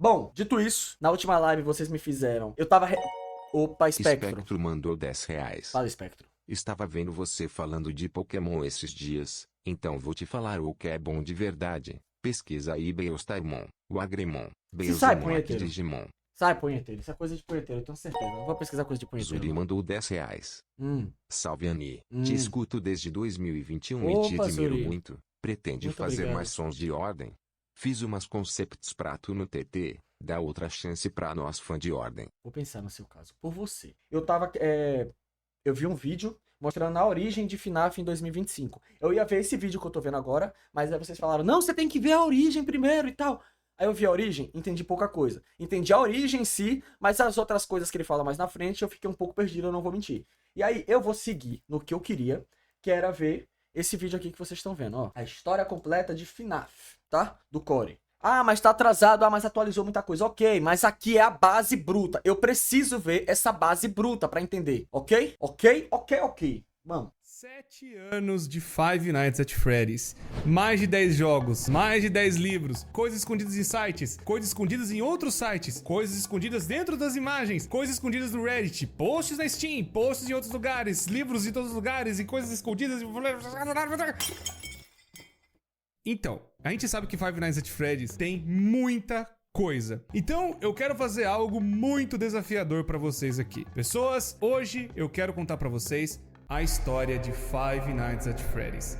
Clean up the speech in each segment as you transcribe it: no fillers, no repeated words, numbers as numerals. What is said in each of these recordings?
Bom, dito isso, na última live vocês me fizeram. Eu tava. Opa, Spectro. Spectro mandou R$ 10. Fala, Spectro. Estava vendo você falando de Pokémon esses dias, então vou te falar o que é bom de verdade. Pesquisa aí Beostaimon, o Agrimon, Se sai, Beelzemon, punheteiro. Digimon. Sai, punheteiro. Isso é coisa de punheteiro, eu tenho certeza. Não vou pesquisar coisa de punheteiro. Zuri Não. mandou R$ 10. Hum. Salve Ani, Hum. te escuto desde 2021 e te Opa, admiro Zuri. muito. Pretende Muito fazer obrigado. mais sons de ordem? Fiz umas concepts pra tu no TT, dá outra chance pra nós fã de ordem. Vou pensar no seu caso. Por você. Eu tava. Eu vi um vídeo mostrando a origem de FNAF em 2025. Eu ia ver esse vídeo que eu tô vendo agora, mas aí vocês falaram, não, você tem que ver a origem primeiro e tal. Aí eu vi a origem, entendi pouca coisa. Entendi a origem em si, mas as outras coisas que ele fala mais na frente, eu fiquei um pouco perdido, eu não vou mentir. E aí eu vou seguir no que eu queria, que era ver esse vídeo aqui que vocês estão vendo, ó. A história completa de FNAF, tá? Do Core. Ah, mas tá atrasado, mas atualizou muita coisa. Ok, mas aqui é a base bruta. Eu preciso ver essa base bruta pra entender, ok? Ok. Vamos. 7 anos de Five Nights at Freddy's, mais de 10 jogos, mais de 10 livros, coisas escondidas em sites, coisas escondidas em outros sites, coisas escondidas dentro das imagens, coisas escondidas no Reddit, posts na Steam, posts em outros lugares, livros em todos os lugares e coisas escondidas. Então, a gente sabe que Five Nights at Freddy's tem muita coisa. Então, eu quero fazer algo muito desafiador pra vocês aqui. Pessoas, hoje eu quero contar pra vocês a história de Five Nights at Freddy's.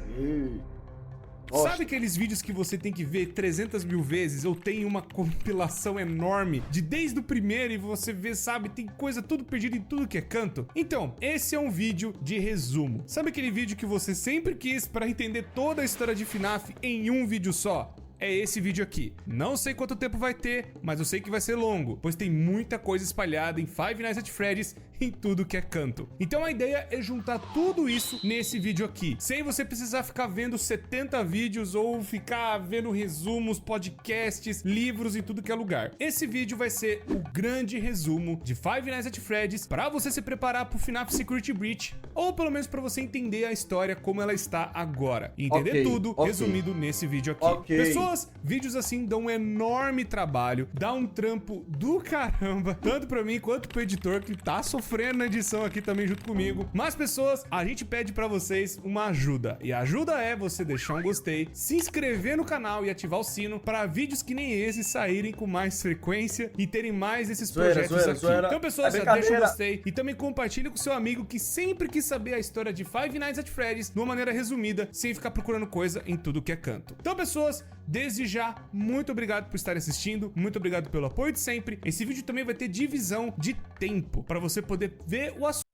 Sabe aqueles vídeos que você tem que ver 300 mil vezes? Eu tenho uma compilação enorme de desde o primeiro e você vê, sabe, tem coisa tudo perdida em tudo que é canto. Então, esse é um vídeo de resumo. Sabe aquele vídeo que você sempre quis para entender toda a história de FNAF em um vídeo só? É esse vídeo aqui. Não sei quanto tempo vai ter, mas eu sei que vai ser longo, pois tem muita coisa espalhada em Five Nights at Freddy's em tudo que é canto. Então a ideia é juntar tudo isso nesse vídeo aqui, sem você precisar ficar vendo 70 vídeos ou ficar vendo resumos, podcasts, livros em tudo que é lugar. Esse vídeo vai ser o grande resumo de Five Nights at Freddy's para você se preparar pro FNAF Security Breach, ou pelo menos para você entender a história como ela está agora. E entender tudo resumido nesse vídeo aqui. Pessoas, vídeos assim dão um enorme trabalho, dá um trampo do caramba, tanto pra mim quanto pro editor que tá sofrendo na edição aqui também junto comigo. Mas pessoas, a gente pede pra vocês uma ajuda, e a ajuda é você deixar um gostei, se inscrever no canal e ativar o sino para vídeos que nem esse saírem com mais frequência e terem mais desses projetos aqui. Então pessoas, já deixa um gostei e também compartilhe com seu amigo que sempre quis saber a história de Five Nights at Freddy's de uma maneira resumida, sem ficar procurando coisa em tudo que é canto. Então pessoas, desde já, muito obrigado por estar assistindo, muito obrigado pelo apoio de sempre. Esse vídeo também vai ter divisão de tempo, para você poder ver o assunto.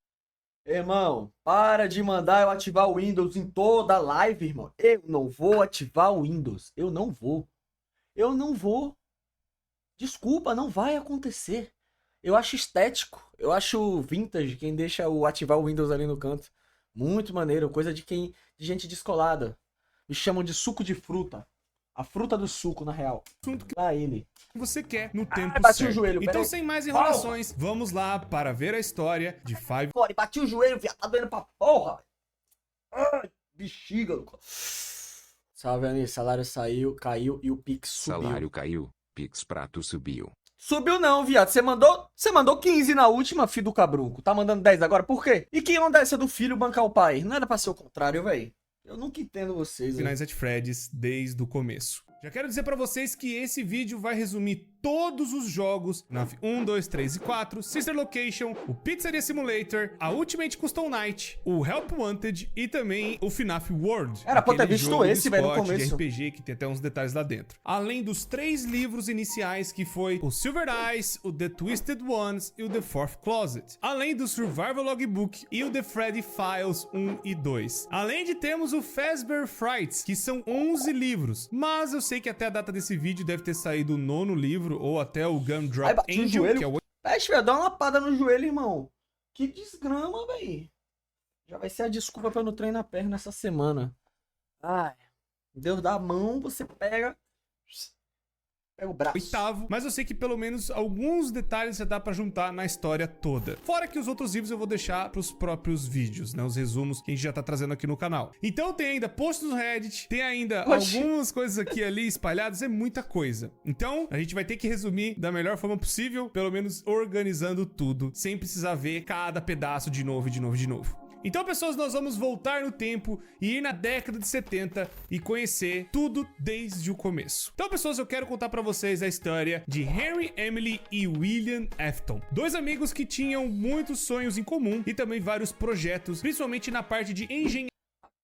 Irmão, para de mandar eu ativar o Windows em toda live, irmão. Eu não vou ativar o Windows. Eu não vou. Desculpa, não vai acontecer. Eu acho estético. Eu acho vintage quem deixa o ativar o Windows ali no canto. Muito maneiro, coisa de gente descolada. Me chamam de suco de fruta. A fruta do suco, na real. Lá ele. Que você quer no tempo bati certo. o joelho, Então, peraí. sem mais enrolações, vamos lá para ver a história de Five. Core, bati o joelho, viado. Tá doendo pra porra. Ai, bexiga. Salve, Ani. Salário caiu e o Pix subiu. Salário caiu, Pix prato subiu. Subiu não, viado. Você mandou 15 na última, filho do cabrunco. Tá mandando 10 agora, por quê? E quem onda essa do filho bancar o pai? Não era pra ser o contrário, velho. Eu nunca entendo vocês. Five Nights at Freddy's desde o começo. Já quero dizer pra vocês que esse vídeo vai resumir todos os jogos, FNAF 1, 2, 3 e 4, Sister Location, o Pizzeria Simulator, a Ultimate Custom Night, o Help Wanted e também o FNAF World. Era pra ter aquele visto jogo do esse, velho, no Scott, de começo. RPG que tem até uns detalhes lá dentro. Além dos 3 livros iniciais que foi o Silver Eyes, o The Twisted Ones e o The Fourth Closet. Além do Survival Logbook e o The Freddy Files 1 e 2. Além de termos o Fazbear Frights, que são 11 livros. Mas eu sei que até a data desse vídeo deve ter saído o 9º livro ou até o Gumdrop bati o Angel, joelho. que é o... Peste, velho, dá uma lapada no joelho, irmão. Que desgrama, velho. Já vai ser a desculpa pra eu não treinar a perna essa semana. Ai. Deus dá a mão, você pega. Pega o braço. oitavo, mas eu sei que pelo menos alguns detalhes já dá pra juntar na história toda. Fora que os outros livros eu vou deixar pros próprios vídeos, né? Os resumos que a gente já tá trazendo aqui no canal. Então tem ainda posts no Reddit, tem ainda algumas coisas aqui e ali espalhadas, é muita coisa. Então a gente vai ter que resumir da melhor forma possível, pelo menos organizando tudo, sem precisar ver cada pedaço de novo, de novo, de novo. Então, pessoas, nós vamos voltar no tempo e ir na década de 70 e conhecer tudo desde o começo. Então, pessoas, eu quero contar pra vocês a história de Henry, Emily e William Afton. Dois amigos que tinham muitos sonhos em comum e também vários projetos, principalmente na parte de engenharia.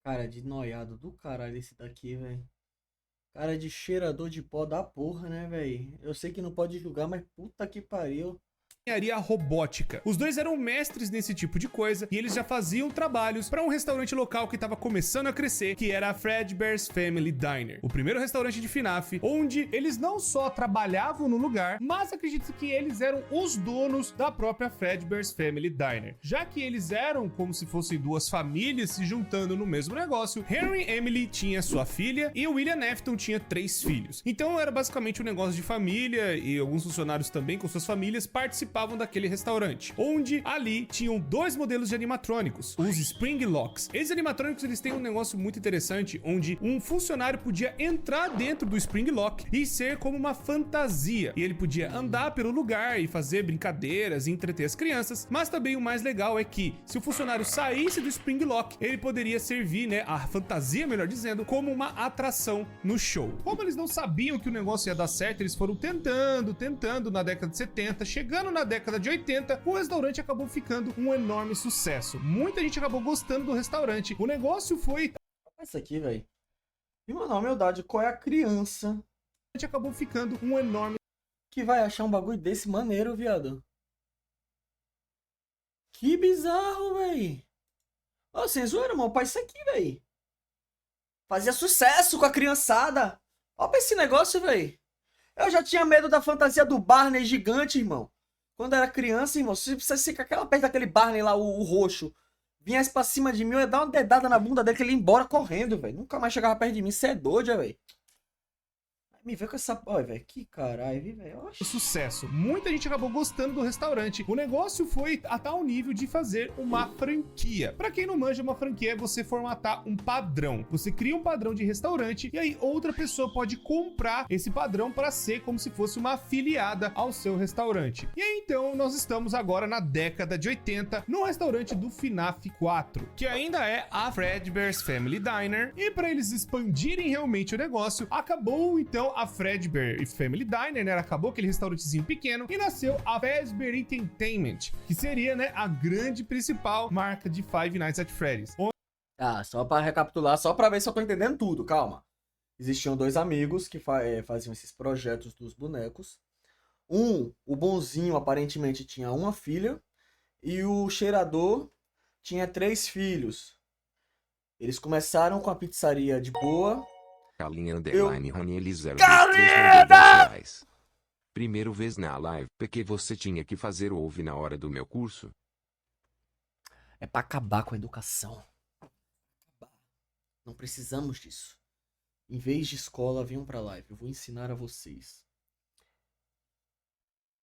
Cara de noiado do caralho esse daqui, velho. Cara de cheirador de pó da porra, né, velho? Eu sei que não pode julgar, mas puta que pariu. Engenharia robótica. Os dois eram mestres nesse tipo de coisa e eles já faziam trabalhos para um restaurante local que estava começando a crescer, que era a Fredbear's Family Diner, o primeiro restaurante de FNAF, onde eles não só trabalhavam no lugar, mas acredito que eles eram os donos da própria Fredbear's Family Diner, já que eles eram como se fossem duas famílias se juntando no mesmo negócio. Henry Emily tinha sua filha e o William Afton tinha 3 filhos. Então era basicamente um negócio de família e alguns funcionários também com suas famílias participavam daquele restaurante, onde ali tinham 2 modelos de animatrônicos, os Spring Locks. Esses animatrônicos, eles têm um negócio muito interessante, onde um funcionário podia entrar dentro do Spring Lock e ser como uma fantasia, e ele podia andar pelo lugar e fazer brincadeiras e entreter as crianças, mas também o mais legal é que, se o funcionário saísse do Spring Lock, ele poderia servir, né, a fantasia, melhor dizendo, como uma atração no show. Como eles não sabiam que o negócio ia dar certo, eles foram tentando na década de 70, chegando na década de 80, o restaurante acabou ficando um enorme sucesso. Muita gente acabou gostando do restaurante. O negócio foi... Isso aqui, velho. E, mano, na humildade, qual é a criança acabou ficando um enorme... que vai achar um bagulho desse maneiro, viado? Que bizarro, velho. Ô, sem zoeira, mano. Pai, isso aqui, velho. Fazia sucesso com a criançada. Olha pra esse negócio, velho. Eu já tinha medo da fantasia do Barney gigante, irmão. Quando eu era criança, irmão, se você ficar aquela perto daquele Barney lá, o roxo, viesse pra cima de mim, eu ia dar uma dedada na bunda dele que ele ia embora correndo, velho. Nunca mais chegava perto de mim. Você é doido, velho. Me vê com essa... Olha, velho, que caralho, velho. Sucesso. Muita gente acabou gostando do restaurante. O negócio foi a tal nível de fazer uma franquia. Pra quem não manja, uma franquia é você formatar um padrão. Você cria um padrão de restaurante e aí outra pessoa pode comprar esse padrão para ser como se fosse uma afiliada ao seu restaurante. E aí, então, nós estamos agora na década de 80, no restaurante do FNAF 4, que ainda é a Fredbear's Family Diner. E para eles expandirem realmente o negócio, acabou, então, a Fredbear Family Diner, né? Acabou aquele restaurantezinho pequeno e nasceu a Fazbear Entertainment, que seria, né, a grande principal marca de Five Nights at Freddy's. Ah, só pra recapitular, só pra ver se eu tô entendendo tudo, calma. Existiam 2 amigos que faziam esses projetos dos bonecos. O bonzinho, aparentemente, tinha uma filha. E o cheirador tinha 3 filhos. Eles começaram com a pizzaria de boa. Calinha underline Rony Eliseu. Carina! Primeiro vez na live, porque você tinha que fazer ouve na hora do meu curso. É pra acabar com a educação. Não precisamos disso. Em vez de escola, venham pra live. Eu vou ensinar a vocês.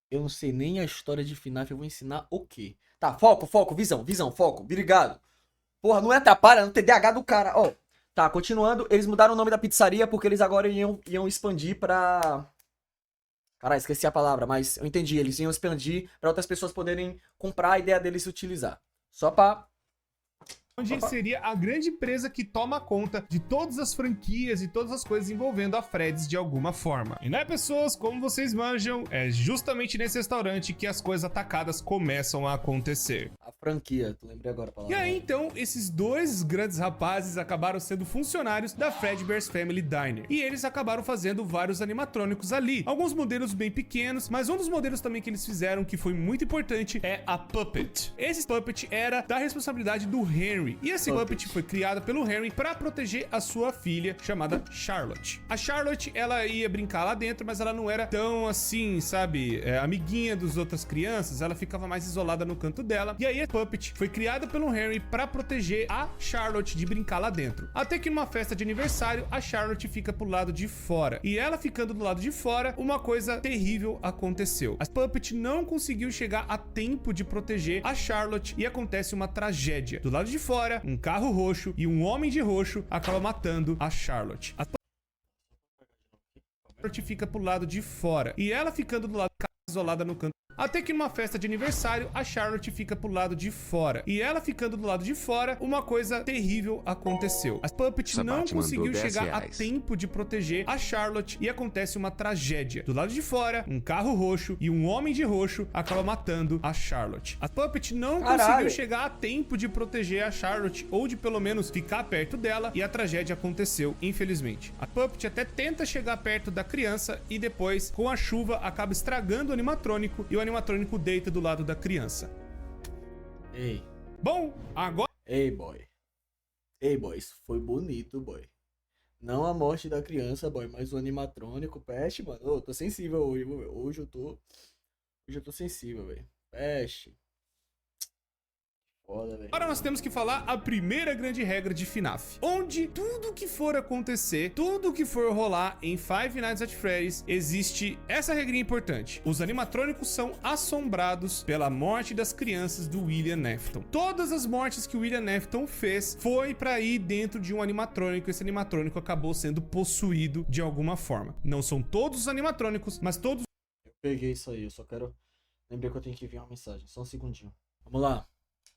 Eu não sei nem a história de FNAF, eu vou ensinar o quê? Tá, foco, visão, foco. Obrigado. Porra, não é atrapalha, no TDAH do cara. Ó, tá, continuando. Eles mudaram o nome da pizzaria porque eles agora iam expandir pra... Caralho, esqueci a palavra, mas eu entendi. Eles iam expandir pra outras pessoas poderem comprar a ideia deles e utilizar. Só pra... Onde ele seria a grande empresa que toma conta de todas as franquias e todas as coisas envolvendo a Freddy's de alguma forma. E né, pessoas, como vocês manjam, é justamente nesse restaurante que as coisas atacadas começam a acontecer. A franquia, tu lembrei agora a palavra. E aí, então, esses 2 grandes rapazes acabaram sendo funcionários da Fredbear's Family Diner. E eles acabaram fazendo vários animatrônicos ali. Alguns modelos bem pequenos, mas um dos modelos também que eles fizeram, que foi muito importante, é a Puppet. Esse Puppet era da responsabilidade do Henry. E esse Puppet foi criado pelo Henry para proteger a sua filha, chamada Charlotte. A Charlotte, ela ia brincar lá dentro, mas ela não era tão assim, sabe, amiguinha das outras crianças. Ela ficava mais isolada no canto dela. E aí Puppet foi criada pelo Henry para proteger a Charlotte de brincar lá dentro. Até que numa festa de aniversário, a Charlotte fica pro lado de fora. E ela ficando do lado de fora, uma coisa terrível aconteceu. A Puppet não conseguiu chegar a tempo de proteger a Charlotte e acontece uma tragédia. Do lado de fora, um carro roxo e um homem de roxo acaba matando a Charlotte. A Charlotte fica pro lado de fora. E ela ficando do lado isolada no canto. Até que numa festa de aniversário, a Charlotte fica pro lado de fora. E ela ficando do lado de fora, uma coisa terrível aconteceu. A Puppet não conseguiu chegar a tempo de proteger a Charlotte e acontece uma tragédia. Do lado de fora, um carro roxo e um homem de roxo acaba matando a Charlotte. A Puppet não conseguiu chegar a tempo de proteger a Charlotte ou de pelo menos ficar perto dela e a tragédia aconteceu, infelizmente. A Puppet até tenta chegar perto da criança e depois, com a chuva, acaba estragando o animatrônico e o animatrônico deita do lado da criança. Ei. Bom, agora... Ei, boy. Ei, boy, isso foi bonito, boy. Não a morte da criança, boy, mas o animatrônico, peste, mano. Eu tô sensível hoje, velho. Hoje eu tô sensível, velho. Peste. Foda, velho. Agora nós temos que falar a primeira grande regra de FNAF, onde tudo que for acontecer, tudo que for rolar em Five Nights at Freddy's, existe essa regrinha importante. Os animatrônicos são assombrados pela morte das crianças do William Afton. Todas as mortes que o William Afton fez foi pra ir dentro de um animatrônico. Esse animatrônico acabou sendo possuído de alguma forma. Não são todos os animatrônicos, mas todos... Eu peguei isso aí, eu só quero... Lembrei que eu tenho que enviar uma mensagem, só um segundinho. Vamos lá.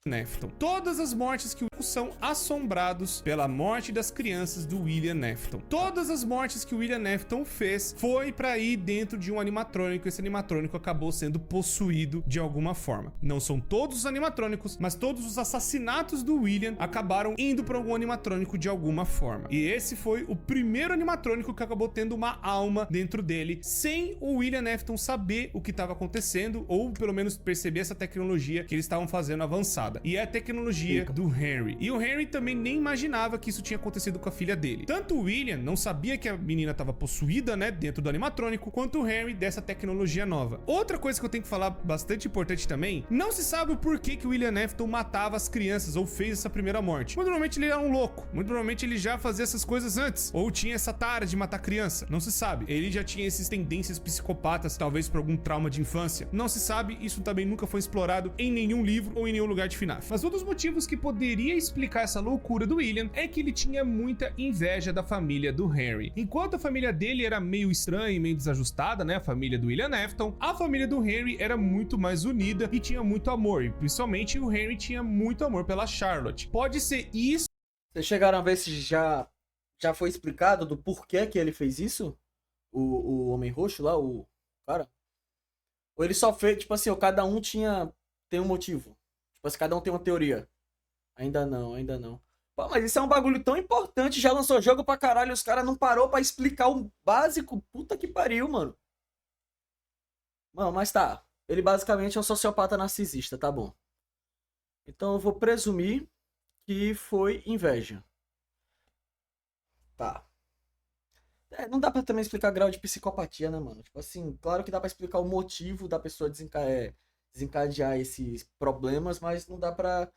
Afton. Todas as mortes que são assombrados pela morte das crianças do William Afton. Todas as mortes que o William Afton fez foi pra ir dentro de um animatrônico. Esse animatrônico acabou sendo possuído de alguma forma. Não são todos os animatrônicos, mas todos os assassinatos do William acabaram indo pra algum animatrônico de alguma forma. E esse foi o primeiro animatrônico que acabou tendo uma alma dentro dele, sem o William Afton saber o que estava acontecendo, ou pelo menos perceber essa tecnologia que eles estavam fazendo avançada. E é a tecnologia do Henry. E o Henry também nem imaginava que isso tinha acontecido com a filha dele. Tanto o William não sabia que a menina estava possuída, né, dentro do animatrônico, quanto o Henry dessa tecnologia nova. Outra coisa que eu tenho que falar bastante importante também, não se sabe o porquê que o William Afton matava as crianças ou fez essa primeira morte. Muito provavelmente ele era um louco. Muito provavelmente ele já fazia essas coisas antes. Ou tinha essa tara de matar criança. Não se sabe. Ele já tinha essas tendências psicopatas, talvez por algum trauma de infância. Não se sabe. Isso também nunca foi explorado em nenhum livro ou em nenhum lugar de FNAF. Mas um dos motivos que poderia explicar essa loucura do William é que ele tinha muita inveja da família do Henry. Enquanto a família dele era meio estranha e meio desajustada, né, a família do William Afton, a família do Henry era muito mais unida e tinha muito amor. E principalmente o Henry tinha muito amor pela Charlotte. Pode ser isso... Vocês chegaram a ver se já foi explicado do porquê que ele fez isso? O Homem Roxo lá, o cara? Ou ele só fez, tipo assim, cada um tem um motivo? Tipo assim, cada um tem uma teoria. Ainda não. Pô, mas isso é um bagulho tão importante. Já lançou jogo pra caralho. Os caras não parou pra explicar o básico. Puta que pariu, mano. Mano, mas tá. Ele basicamente é um sociopata narcisista, tá bom. Então eu vou presumir que foi inveja. Tá. Não dá pra também explicar grau de psicopatia, né, mano? Tipo assim, claro que dá pra explicar o motivo da pessoa desencadear esses problemas, mas não dá pra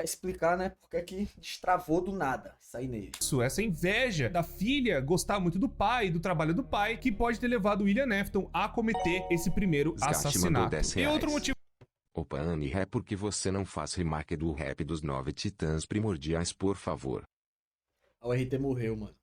explicar, né, porque é que destravou do nada isso aí nele. Essa inveja da filha gostar muito do pai, do trabalho do pai, que pode ter levado o William Afton a cometer esse primeiro assassinato. E outro motivo... Opa, Anne, é porque você não faz remake do rap dos 9 Titãs Primordiais, por favor. O RT morreu, mano.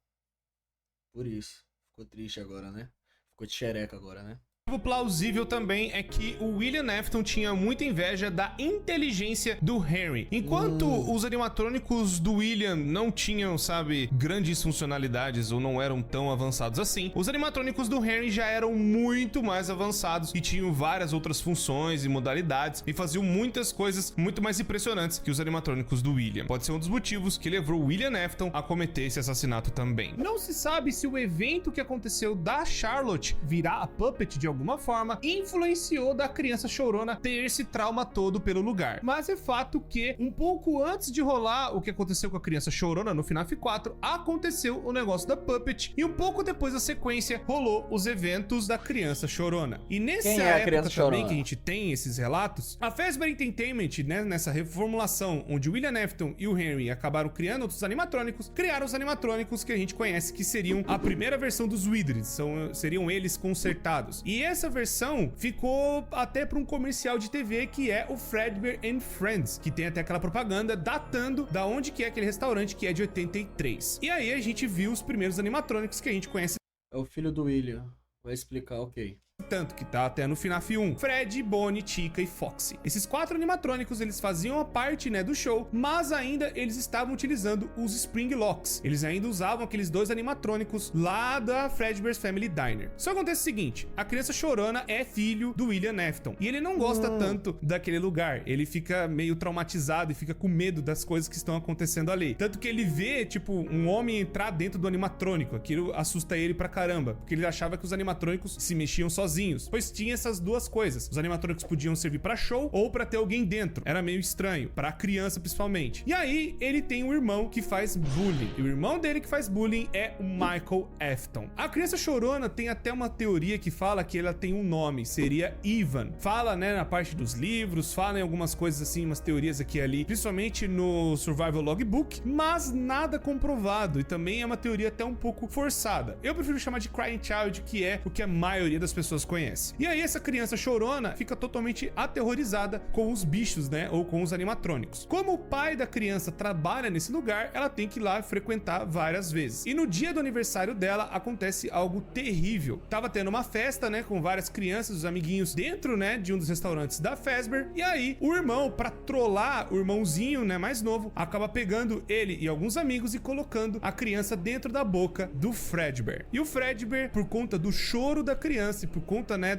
Por isso. Ficou triste agora, né? Ficou de xereca agora, né? Plausível também é que o William Afton tinha muita inveja da inteligência do Henry. Enquanto os animatrônicos do William não tinham, sabe, grandes funcionalidades ou não eram tão avançados assim, os animatrônicos do Henry já eram muito mais avançados e tinham várias outras funções e modalidades e faziam muitas coisas muito mais impressionantes que os animatrônicos do William. Pode ser um dos motivos que levou o William Afton a cometer esse assassinato também. Não se sabe se o evento que aconteceu da Charlotte virar a Puppet de algum alguma forma, influenciou da criança chorona ter esse trauma todo pelo lugar. Mas é fato que, um pouco antes de rolar o que aconteceu com a criança chorona no FNAF 4, aconteceu o negócio da Puppet, e um pouco depois da sequência, rolou os eventos da criança chorona. E nessa Quem é a criança época também chorona? que a gente tem esses relatos, a Fazbear Entertainment, né, nessa reformulação onde o William Afton e o Henry acabaram criando outros animatrônicos, criaram os animatrônicos que a gente conhece, que seriam a primeira versão dos Wizards, seriam eles consertados. E essa versão ficou até para um comercial de TV que é o Fazbear and Friends, que tem até aquela propaganda datando da onde que é aquele restaurante, que é de 83. E aí a gente viu os primeiros animatrônicos que a gente conhece. É o filho do William. Vai explicar, ok. Tanto que tá até no FNAF 1, Fred, Bonnie, Chica e Foxy. Esses 4 animatrônicos, eles faziam a parte, né, do show, mas ainda eles estavam utilizando os Spring Locks. Eles ainda usavam aqueles 2 animatrônicos lá da Fazbear's Family Diner. Só acontece o seguinte, a criança chorona é filho do William Afton, e ele não gosta tanto daquele lugar. Ele fica meio traumatizado e fica com medo das coisas que estão acontecendo ali. Tanto que ele vê, tipo, um homem entrar dentro do animatrônico. Aquilo assusta ele pra caramba, porque ele achava que os animatrônicos se mexiam sozinhos, pois tinha essas duas coisas. Os animatrônicos podiam servir pra show ou pra ter alguém dentro. Era meio estranho, pra criança principalmente. E aí, ele tem um irmão que faz bullying. E o irmão dele que faz bullying é o Michael Afton. A criança chorona tem até uma teoria que fala que ela tem um nome, seria Ivan. Fala, né, na parte dos livros, fala em algumas coisas assim, umas teorias aqui e ali, principalmente no Survival Logbook, mas nada comprovado. E também é uma teoria até um pouco forçada. Eu prefiro chamar de Crying Child, que é o que a maioria das pessoas conhece. E aí essa criança chorona fica totalmente aterrorizada com os bichos, né, ou com os animatrônicos. Como o pai da criança trabalha nesse lugar, ela tem que ir lá frequentar várias vezes. E no dia do aniversário dela acontece algo terrível. Tava tendo uma festa, né, com várias crianças, os amiguinhos dentro, né, de um dos restaurantes da Fazbear. E aí o irmão, pra trollar o irmãozinho, né, mais novo, acaba pegando ele e alguns amigos e colocando a criança dentro da boca do Fredbear. E o Fredbear, por conta do choro da criança e por conta, né,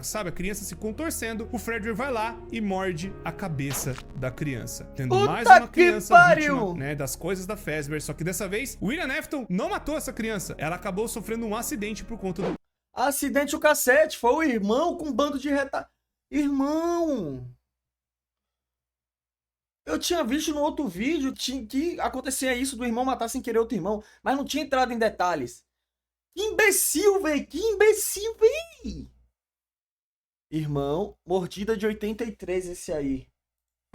sabe, a criança se contorcendo, o Fredbear vai lá e morde a cabeça da criança, tendo Puta mais uma que criança pariu! vítima, né, das coisas da Fazbear. Só que dessa vez, o William Afton não matou essa criança, ela acabou sofrendo um acidente por conta do Acidente o cacete, foi o irmão com um bando de Irmão! Eu tinha visto no outro vídeo que acontecia isso do irmão matar sem querer outro irmão, mas não tinha entrado em detalhes. Que imbecil, velho! Que imbecil, velho! Irmão, mordida de 83 esse aí.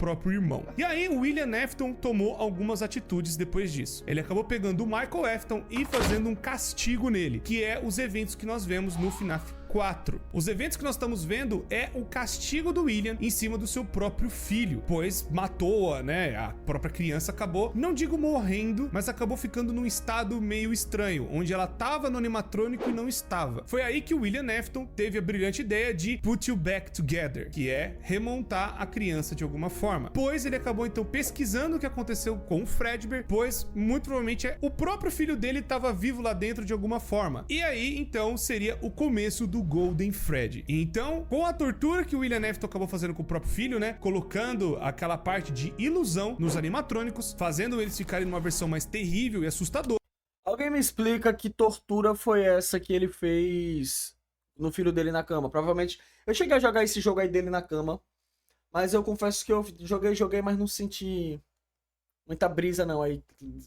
próprio irmão. E aí o William Afton tomou algumas atitudes depois disso. Ele acabou pegando o Michael Afton e fazendo um castigo nele, que é os eventos que nós vemos no FNAF 4. Os eventos que nós estamos vendo é o castigo do William em cima do seu próprio filho, pois matou, né, a própria criança, acabou, não digo morrendo, mas acabou ficando num estado meio estranho, onde ela tava no animatrônico e não estava. Foi aí que o William Afton teve a brilhante ideia de put you back together, que é remontar a criança de alguma forma, pois ele acabou então pesquisando o que aconteceu com o Fredbear, pois muito provavelmente o próprio filho dele estava vivo lá dentro de alguma forma. E aí então seria o começo do Golden Freddy. Então, com a tortura que o William Afton acabou fazendo com o próprio filho, né, colocando aquela parte de ilusão nos animatrônicos, fazendo eles ficarem numa versão mais terrível e assustadora. Alguém me explica que tortura foi essa que ele fez no filho dele na cama? Provavelmente, eu cheguei a jogar esse jogo aí dele na cama, mas eu confesso que eu joguei, mas não senti muita brisa não, aí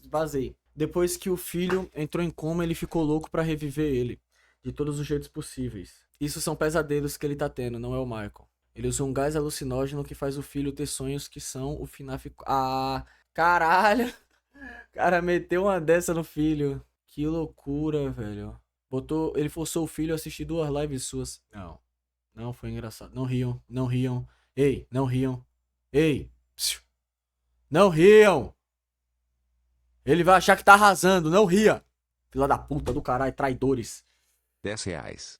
vazei. Depois que o filho entrou em coma, ele ficou louco pra reviver ele, de todos os jeitos possíveis. Isso são pesadelos que ele tá tendo, não é o Michael. Ele usa um gás alucinógeno que faz o filho ter sonhos que são o FNAF... Ah, caralho! O cara meteu uma dessa no filho. Que loucura, velho. Ele forçou o filho a assistir 2 lives suas. Não foi engraçado. Não riam, não riam. Ei, não riam. Ei, psiu. Não riam. Ele vai achar que tá arrasando, não ria. Filha da puta do caralho, traidores. R$10.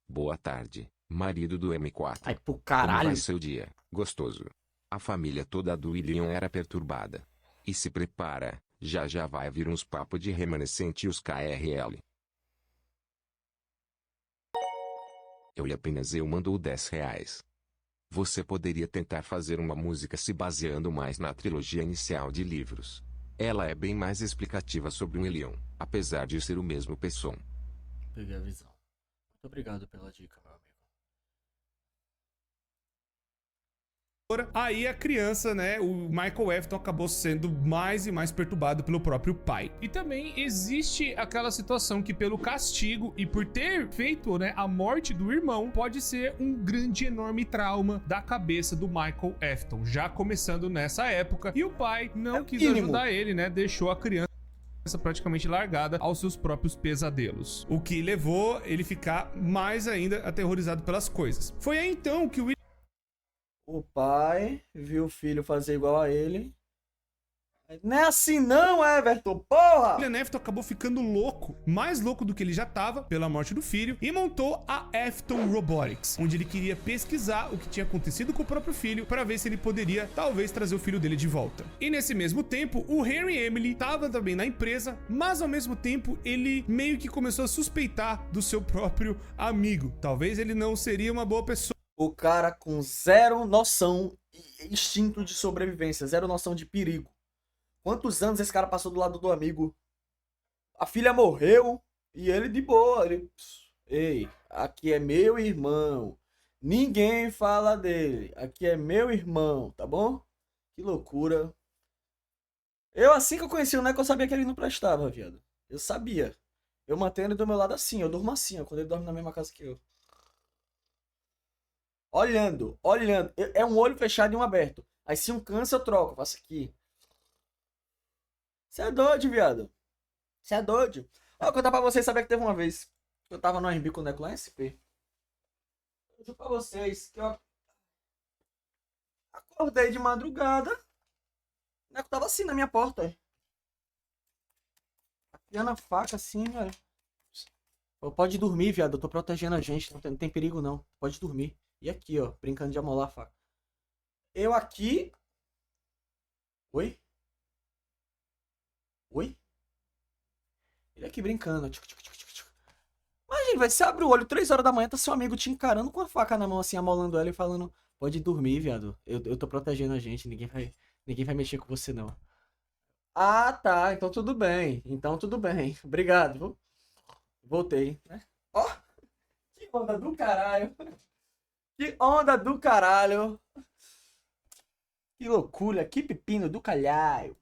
Boa tarde, marido do M4. Ai, pro Como caralho. vai seu dia? Gostoso. A família toda do William era perturbada. E se prepara, já já vai vir uns papos de remanescente e os KRL. Eu mandou R$10. Você poderia tentar fazer uma música se baseando mais na trilogia inicial de livros. Ela é bem mais explicativa sobre o William, apesar de ser o mesmo pessoa. Peguei a visão. Muito obrigado pela dica, meu amigo. Aí a criança, né, o Michael Afton acabou sendo mais e mais perturbado pelo próprio pai. E também existe aquela situação que pelo castigo e por ter feito, né, a morte do irmão, pode ser um grande, enorme trauma da cabeça do Michael Afton, já começando nessa época. E o pai não quis ajudar ele, né, deixou a criança praticamente largada aos seus próprios pesadelos, o que levou ele ficar mais ainda aterrorizado pelas coisas. Foi aí então que o pai viu o filho fazer igual a ele. Não é assim não, Everton, porra! William Afton acabou ficando louco, mais louco do que ele já estava pela morte do filho, e montou a Afton Robotics, onde ele queria pesquisar o que tinha acontecido com o próprio filho para ver se ele poderia talvez trazer o filho dele de volta. E nesse mesmo tempo, o Henry Emily estava também na empresa, mas ao mesmo tempo ele meio que começou a suspeitar do seu próprio amigo. Talvez ele não seria uma boa pessoa. O cara com zero noção e instinto de sobrevivência, zero noção de perigo. Quantos anos esse cara passou do lado do amigo? A filha morreu e ele de boa. Ele... Ei, aqui é meu irmão. Ninguém fala dele. Aqui é meu irmão, tá bom? Que loucura. Eu, assim que eu conheci o Neco, eu sabia que ele não prestava, viado. Eu sabia. Eu mantenho ele do meu lado assim. Eu durmo assim, ó, quando ele dorme na mesma casa que eu. Olhando. É um olho fechado e um aberto. Aí se um cansa, eu troco. Eu faço aqui. Você é doido, viado. Você é doido. Ó, vou contar pra vocês, saber que teve uma vez que eu tava no R&B com o Neco lá em SP. Eu digo pra vocês que eu acordei de madrugada. O Neco tava assim na minha porta. Afiando a faca assim, velho. Pode dormir, viado. Eu tô protegendo a gente. Não tem perigo, não. Pode dormir. E aqui, ó. Brincando de amolar a faca. Eu aqui... Oi? Oi? Ele aqui brincando. Imagina, vai, você abre o olho 3 horas da manhã, tá seu amigo te encarando com a faca na mão, assim, amolando ela e falando: pode dormir, viado. Eu tô protegendo a gente, ninguém vai mexer com você, não. Ah, tá, então tudo bem. Então tudo bem. Obrigado, viu? Voltei, né? Ó, que onda do caralho. Que onda do caralho. Que loucura, que pepino do calhaio.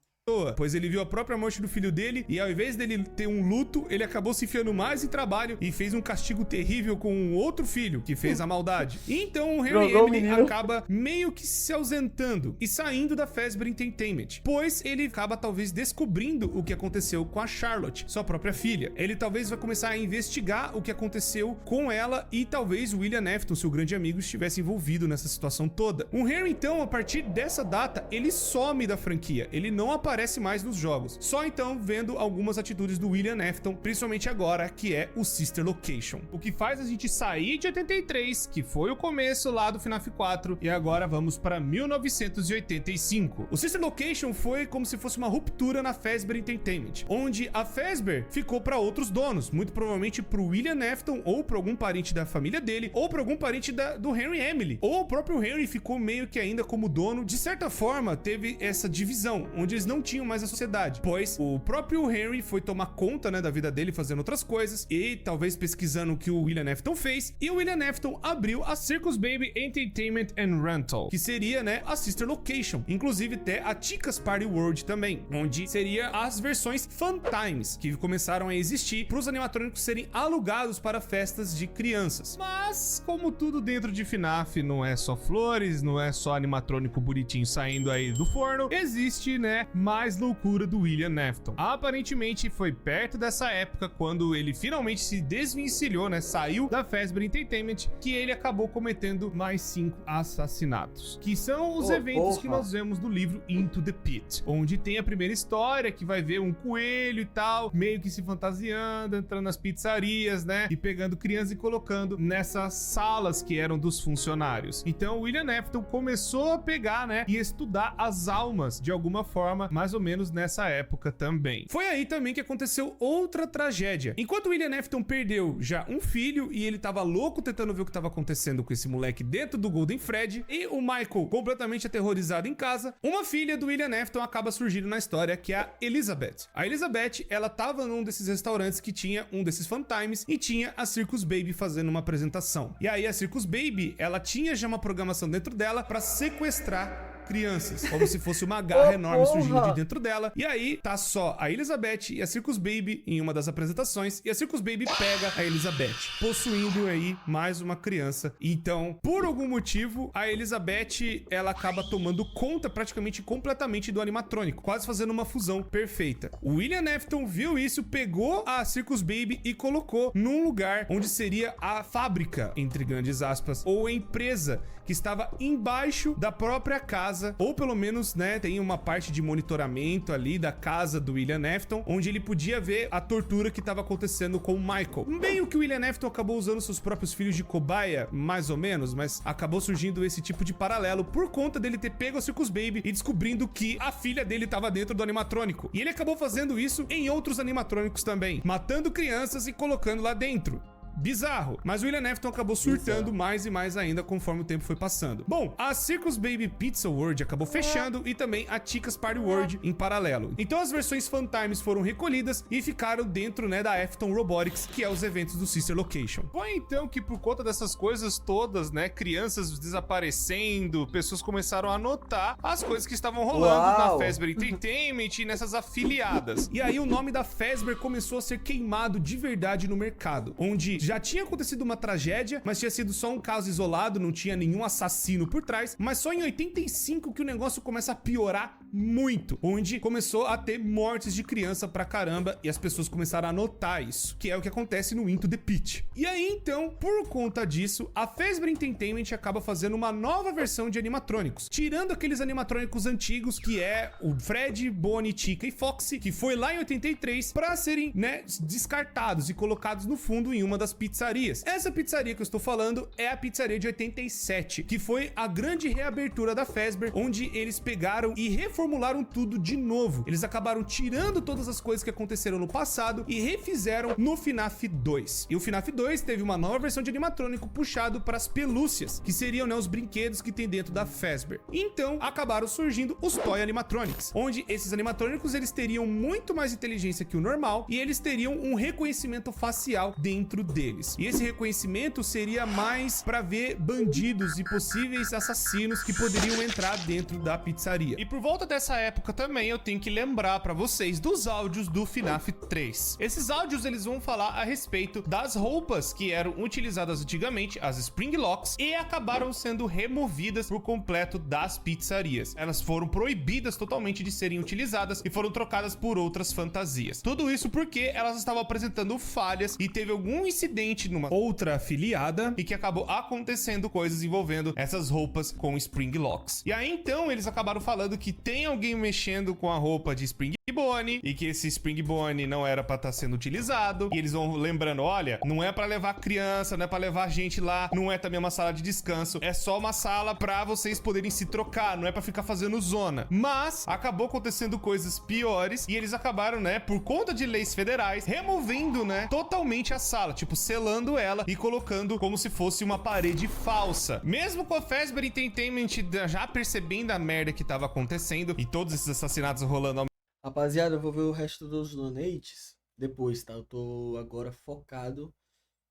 Pois ele viu a própria morte do filho dele e ao invés dele ter um luto, ele acabou se enfiando mais em trabalho e fez um castigo terrível com um outro filho que fez a maldade. E então o Henry Emily acaba meio que se ausentando e saindo da Fazbear Entertainment, pois ele acaba talvez descobrindo o que aconteceu com a Charlotte, sua própria filha. Ele talvez vai começar a investigar o que aconteceu com ela e talvez o William Afton, seu grande amigo, estivesse envolvido nessa situação toda. O Henry então, a partir dessa data, ele some da franquia, ele não aparece mais nos jogos. Só então vendo algumas atitudes do William Afton, principalmente agora, que é o Sister Location. O que faz a gente sair de 83, que foi o começo lá do FNAF 4, e agora vamos para 1985. O Sister Location foi como se fosse uma ruptura na Fazbear Entertainment, onde a Fazbear ficou para outros donos, muito provavelmente pro William Afton, ou para algum parente da família dele, ou para algum parente do Henry Emily, ou o próprio Henry ficou meio que ainda como dono. De certa forma, teve essa divisão, onde eles não tinham mais a sociedade, pois o próprio Henry foi tomar conta, né, da vida dele, fazendo outras coisas e talvez pesquisando o que o William Afton fez, e o William Afton abriu a Circus Baby Entertainment and Rental, que seria, né, a Sister Location, inclusive até a Chica's Party World também, onde seria as versões Fun Times, que começaram a existir para os animatrônicos serem alugados para festas de crianças. Mas, como tudo dentro de FNAF não é só flores, não é só animatrônico bonitinho saindo aí do forno, existe, né, mais loucura do William Afton. Aparentemente foi perto dessa época, quando ele finalmente se desvencilhou, né, saiu da Fazbear Entertainment, que ele acabou cometendo mais 5 assassinatos, que são os eventos que nós vemos do livro Into the Pit, onde tem a primeira história, que vai ver um coelho e tal, meio que se fantasiando, entrando nas pizzarias, né, e pegando crianças e colocando nessas salas que eram dos funcionários. Então o William Afton começou a pegar, né, e estudar as almas de alguma forma, mais ou menos nessa época também. Foi aí também que aconteceu outra tragédia. Enquanto o William Afton perdeu já um filho e ele tava louco tentando ver o que tava acontecendo com esse moleque dentro do Golden Freddy, e o Michael completamente aterrorizado em casa, uma filha do William Afton acaba surgindo na história, que é a Elizabeth. A Elizabeth, ela tava num desses restaurantes que tinha um desses Fun Times e tinha a Circus Baby fazendo uma apresentação. E aí a Circus Baby, ela tinha já uma programação dentro dela pra sequestrar crianças, como se fosse uma garra enorme surgindo de dentro dela. E aí tá só a Elizabeth e a Circus Baby em uma das apresentações, e a Circus Baby pega a Elizabeth, possuindo aí mais uma criança. Então, por algum motivo, a Elizabeth, ela acaba tomando conta praticamente completamente do animatrônico, quase fazendo uma fusão perfeita. O William Afton viu isso, pegou a Circus Baby e colocou num lugar onde seria a fábrica, entre grandes aspas, ou a empresa que estava embaixo da própria casa, ou pelo menos, né, tem uma parte de monitoramento ali da casa do William Afton, onde ele podia ver a tortura que estava acontecendo com o Michael. Meio que o William Afton acabou usando seus próprios filhos de cobaia, mais ou menos, mas acabou surgindo esse tipo de paralelo por conta dele ter pego a Circus Baby e descobrindo que a filha dele estava dentro do animatrônico. E ele acabou fazendo isso em outros animatrônicos também, matando crianças e colocando lá dentro. Bizarro, mas o William Afton acabou surtando mais e mais ainda conforme o tempo foi passando. Bom, a Circus Baby Pizza World acabou fechando e também a Chica's Party World em paralelo. Então as versões Fun Times foram recolhidas e ficaram dentro, né, da Afton Robotics, que é os eventos do Sister Location. Foi então que por conta dessas coisas todas, né, crianças desaparecendo, pessoas começaram a notar as coisas que estavam rolando na Fazbear Entertainment e nessas afiliadas. E aí o nome da Fazbear começou a ser queimado de verdade no mercado, onde já tinha acontecido uma tragédia, mas tinha sido só um caso isolado, não tinha nenhum assassino por trás, mas só em 85 que o negócio começa a piorar muito, onde começou a ter mortes de criança pra caramba e as pessoas começaram a notar isso, que é o que acontece no Into the Pit. E aí então, por conta disso, a Fazbear Entertainment acaba fazendo uma nova versão de animatrônicos, tirando aqueles animatrônicos antigos que é o Fred, Bonnie, Chica e Foxy, que foi lá em 83, pra serem, né, descartados e colocados no fundo em uma das pizzarias. Essa pizzaria que eu estou falando é a pizzaria de 87, que foi a grande reabertura da Fazbear, onde eles pegaram e reformularam tudo de novo. Eles acabaram tirando todas as coisas que aconteceram no passado e refizeram no FNAF 2. E o FNAF 2 teve uma nova versão de animatrônico puxado para as pelúcias, que seriam, né, os brinquedos que tem dentro da Fazbear. Então, acabaram surgindo os Toy Animatronics, onde esses animatrônicos eles teriam muito mais inteligência que o normal e eles teriam um reconhecimento facial dentro deles. E esse reconhecimento seria mais para ver bandidos e possíveis assassinos que poderiam entrar dentro da pizzaria. E por volta dessa época também eu tenho que lembrar para vocês dos áudios do FNAF 3. Esses áudios eles vão falar a respeito das roupas que eram utilizadas antigamente, as Spring Locks, e acabaram sendo removidas por completo das pizzarias. Elas foram proibidas totalmente de serem utilizadas e foram trocadas por outras fantasias. Tudo isso porque elas estavam apresentando falhas e teve algum incidente numa outra afiliada e que acabou acontecendo coisas envolvendo essas roupas com Spring Locks. E aí então eles acabaram falando que tem alguém mexendo com a roupa de Spring Bonnie e que esse Spring Bonnie não era pra estar sendo utilizado. E eles vão lembrando, olha, não é pra levar criança, não é pra levar gente lá, não é também uma sala de descanso, é só uma sala pra vocês poderem se trocar, não é pra ficar fazendo zona. Mas acabou acontecendo coisas piores e eles acabaram, né, por conta de leis federais, removendo, né, totalmente a sala, tipo, selando ela e colocando como se fosse uma parede falsa. Mesmo com a Fazbear Entertainment já percebendo a merda que tava acontecendo e todos esses assassinatos rolando ao... Rapaziada, eu vou ver o resto dos donates depois, tá? Eu tô agora focado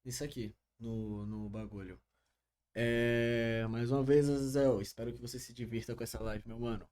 nisso aqui, no bagulho. Mais uma vez, Azazel, espero que você se divirta com essa live, meu mano.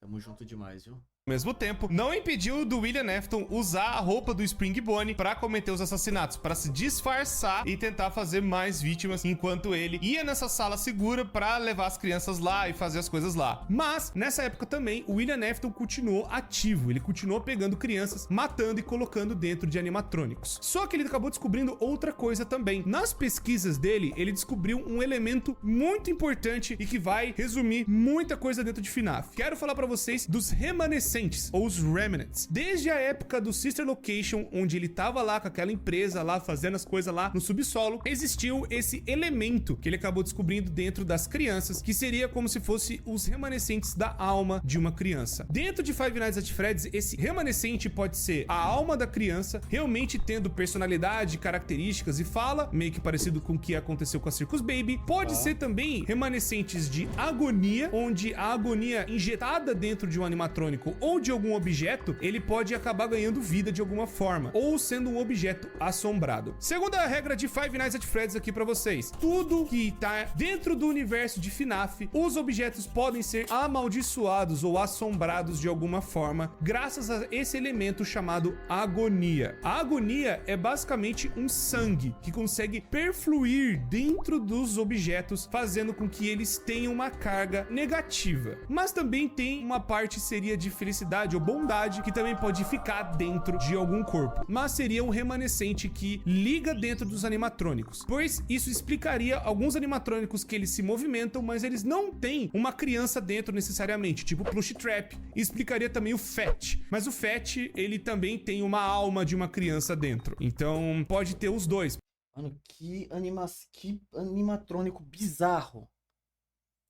Tamo junto demais, viu? Ao mesmo tempo, não impediu do William Afton usar a roupa do Spring Bonnie pra cometer os assassinatos, pra se disfarçar e tentar fazer mais vítimas, enquanto ele ia nessa sala segura pra levar as crianças lá e fazer as coisas lá. Mas, nessa época também, o William Afton continuou ativo, ele continuou pegando crianças, matando e colocando dentro de animatrônicos. Só que ele acabou descobrindo outra coisa também. Nas pesquisas dele, ele descobriu um elemento muito importante e que vai resumir muita coisa dentro de FNAF. Quero falar pra vocês dos remanescentes remanescentes, ou os remnants. Desde a época do Sister Location, onde ele tava lá com aquela empresa lá, fazendo as coisas lá no subsolo, existiu esse elemento que ele acabou descobrindo dentro das crianças, que seria como se fosse os remanescentes da alma de uma criança. Dentro de Five Nights at Freddy's, esse remanescente pode ser a alma da criança, realmente tendo personalidade, características e fala, meio que parecido com o que aconteceu com a Circus Baby. Pode ser também remanescentes de agonia, onde a agonia injetada dentro de um animatrônico ou de algum objeto, ele pode acabar ganhando vida de alguma forma, ou sendo um objeto assombrado. Segunda regra de Five Nights at Freddy's aqui pra vocês: tudo que tá dentro do universo de FNAF, os objetos podem ser amaldiçoados ou assombrados de alguma forma, graças a esse elemento chamado agonia. A agonia é basicamente um sangue que consegue perfluir dentro dos objetos, fazendo com que eles tenham uma carga negativa. Mas também tem uma parte seria de felicidade ou bondade que também pode ficar dentro de algum corpo, mas seria um remanescente que liga dentro dos animatrônicos, pois isso explicaria alguns animatrônicos que eles se movimentam, mas eles não têm uma criança dentro necessariamente, tipo Plush Trap. E explicaria também o Fat, mas o Fat, ele também tem uma alma de uma criança dentro, então pode ter os dois. Mano, que animatrônico bizarro.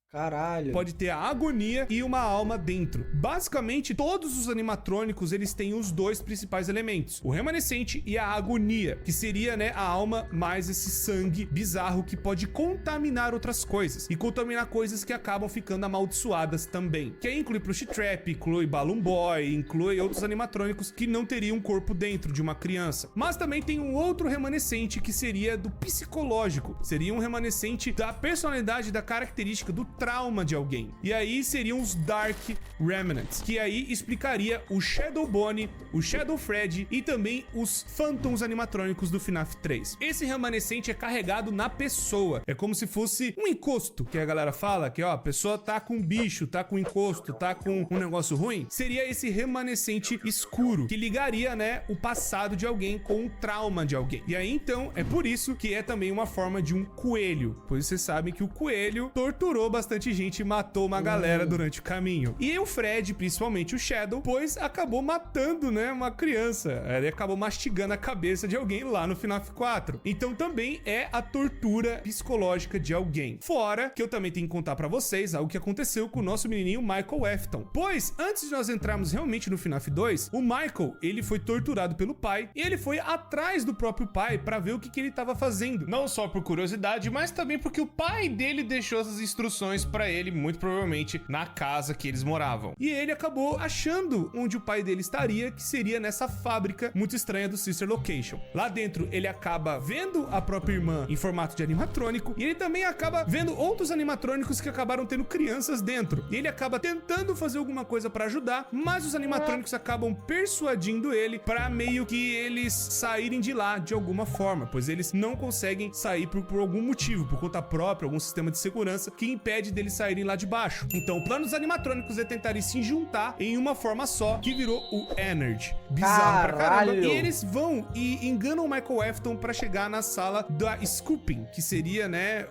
Caralho. Pode ter a agonia e uma alma dentro. Basicamente, todos os animatrônicos, eles têm os dois principais elementos: o remanescente e a agonia, que seria, né, a alma mais esse sangue bizarro que pode contaminar outras coisas. E contaminar coisas que acabam ficando amaldiçoadas também. Que aí inclui Plush Trap, inclui Balloon Boy, inclui outros animatrônicos que não teriam um corpo dentro de uma criança. Mas também tem um outro remanescente que seria do psicológico. Seria um remanescente da personalidade, da característica, do trauma de alguém. E aí seriam os Dark Remnants, que aí explicaria o Shadow Bonnie, o Shadow Freddy e também os Phantoms animatrônicos do FNAF 3. Esse remanescente é carregado na pessoa. É como se fosse um encosto, que a galera fala, que ó, a pessoa tá com bicho, tá com encosto, tá com um negócio ruim. Seria esse remanescente escuro, que ligaria, né, o passado de alguém com o trauma de alguém. E aí, então, é por isso que é também uma forma de um coelho, pois vocês sabem que o coelho torturou bastante gente e matou uma galera durante o caminho. E o Fred, principalmente o Shadow, pois acabou matando, né, uma criança. Ele acabou mastigando a cabeça de alguém lá no FNAF 4. Então também é a tortura psicológica de alguém. Fora que eu também tenho que contar pra vocês algo que aconteceu com o nosso menininho Michael Afton. Pois, antes de nós entrarmos realmente no FNAF 2, o Michael, ele foi torturado pelo pai e ele foi atrás do próprio pai pra ver o que ele tava fazendo. Não só por curiosidade, mas também porque o pai dele deixou essas instruções pra ele, muito provavelmente na casa que eles moravam. E ele acabou achando onde o pai dele estaria, que seria nessa fábrica muito estranha do Sister Location. Lá dentro, ele acaba vendo a própria irmã em formato de animatrônico, e ele também acaba vendo outros animatrônicos que acabaram tendo crianças dentro. E ele acaba tentando fazer alguma coisa pra ajudar, mas os animatrônicos acabam persuadindo ele pra meio que eles saírem de lá de alguma forma, pois eles não conseguem sair por algum motivo, por conta própria, algum sistema de segurança que impede deles saírem lá de baixo. Então o plano dos animatrônicos é tentarem se juntar em uma forma só, que virou o Energy. Bizarro pra caramba. E eles vão e enganam o Michael Afton pra chegar na sala da Scooping, que seria, né,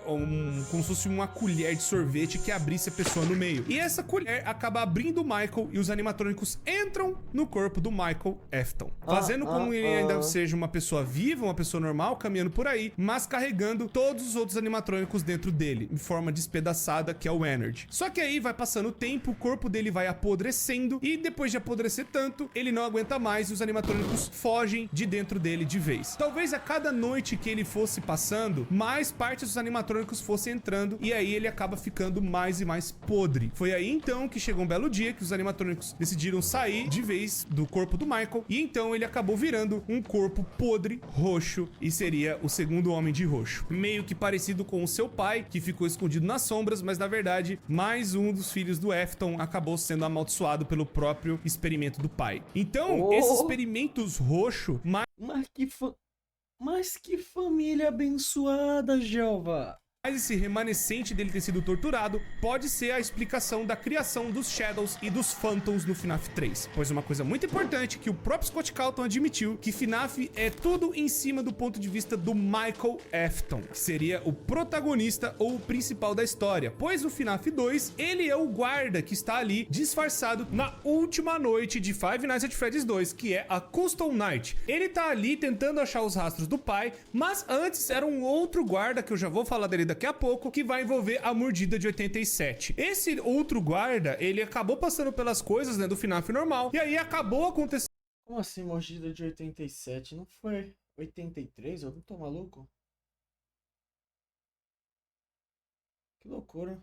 como se fosse uma colher de sorvete que abrisse a pessoa no meio. E essa colher acaba abrindo o Michael e os animatrônicos entram no corpo do Michael Afton, fazendo como ele ainda seja uma pessoa viva, uma pessoa normal, caminhando por aí, mas carregando todos os outros animatrônicos dentro dele, em forma despedaçada, que é o Energy. Só que aí vai passando o tempo, o corpo dele vai apodrecendo e depois de apodrecer tanto, ele não aguenta mais e os animatrônicos fogem de dentro dele de vez. Talvez a cada noite que ele fosse passando, mais partes dos animatrônicos fossem entrando e aí ele acaba ficando mais e mais podre. Foi aí então que chegou um belo dia que os animatrônicos decidiram sair de vez do corpo do Michael e então ele acabou virando um corpo podre, roxo, e seria o segundo homem de roxo. Meio que parecido com o seu pai, que ficou escondido nas sombras, mas na verdade, mais um dos filhos do Afton acabou sendo amaldiçoado pelo próprio experimento do pai. Então, esses experimentos roxo, Mas que família abençoada, Jeová. esse remanescente dele ter sido torturado pode ser a explicação da criação dos Shadows e dos Phantoms no FNAF 3. Pois uma coisa muito importante que o próprio Scott Cawthon admitiu, que FNAF é tudo em cima do ponto de vista do Michael Afton, que seria o protagonista ou o principal da história. Pois no FNAF 2, ele é o guarda que está ali disfarçado na última noite de Five Nights at Freddy's 2, que é a Custom Night. Ele tá ali tentando achar os rastros do pai, mas antes era um outro guarda, que eu já vou falar dele daqui a pouco, que vai envolver a mordida de 87. Esse outro guarda, ele acabou passando pelas coisas, né, do FNAF normal, e aí acabou acontecendo... Como assim, mordida de 87? Não foi 83? Eu não tô maluco? Que loucura.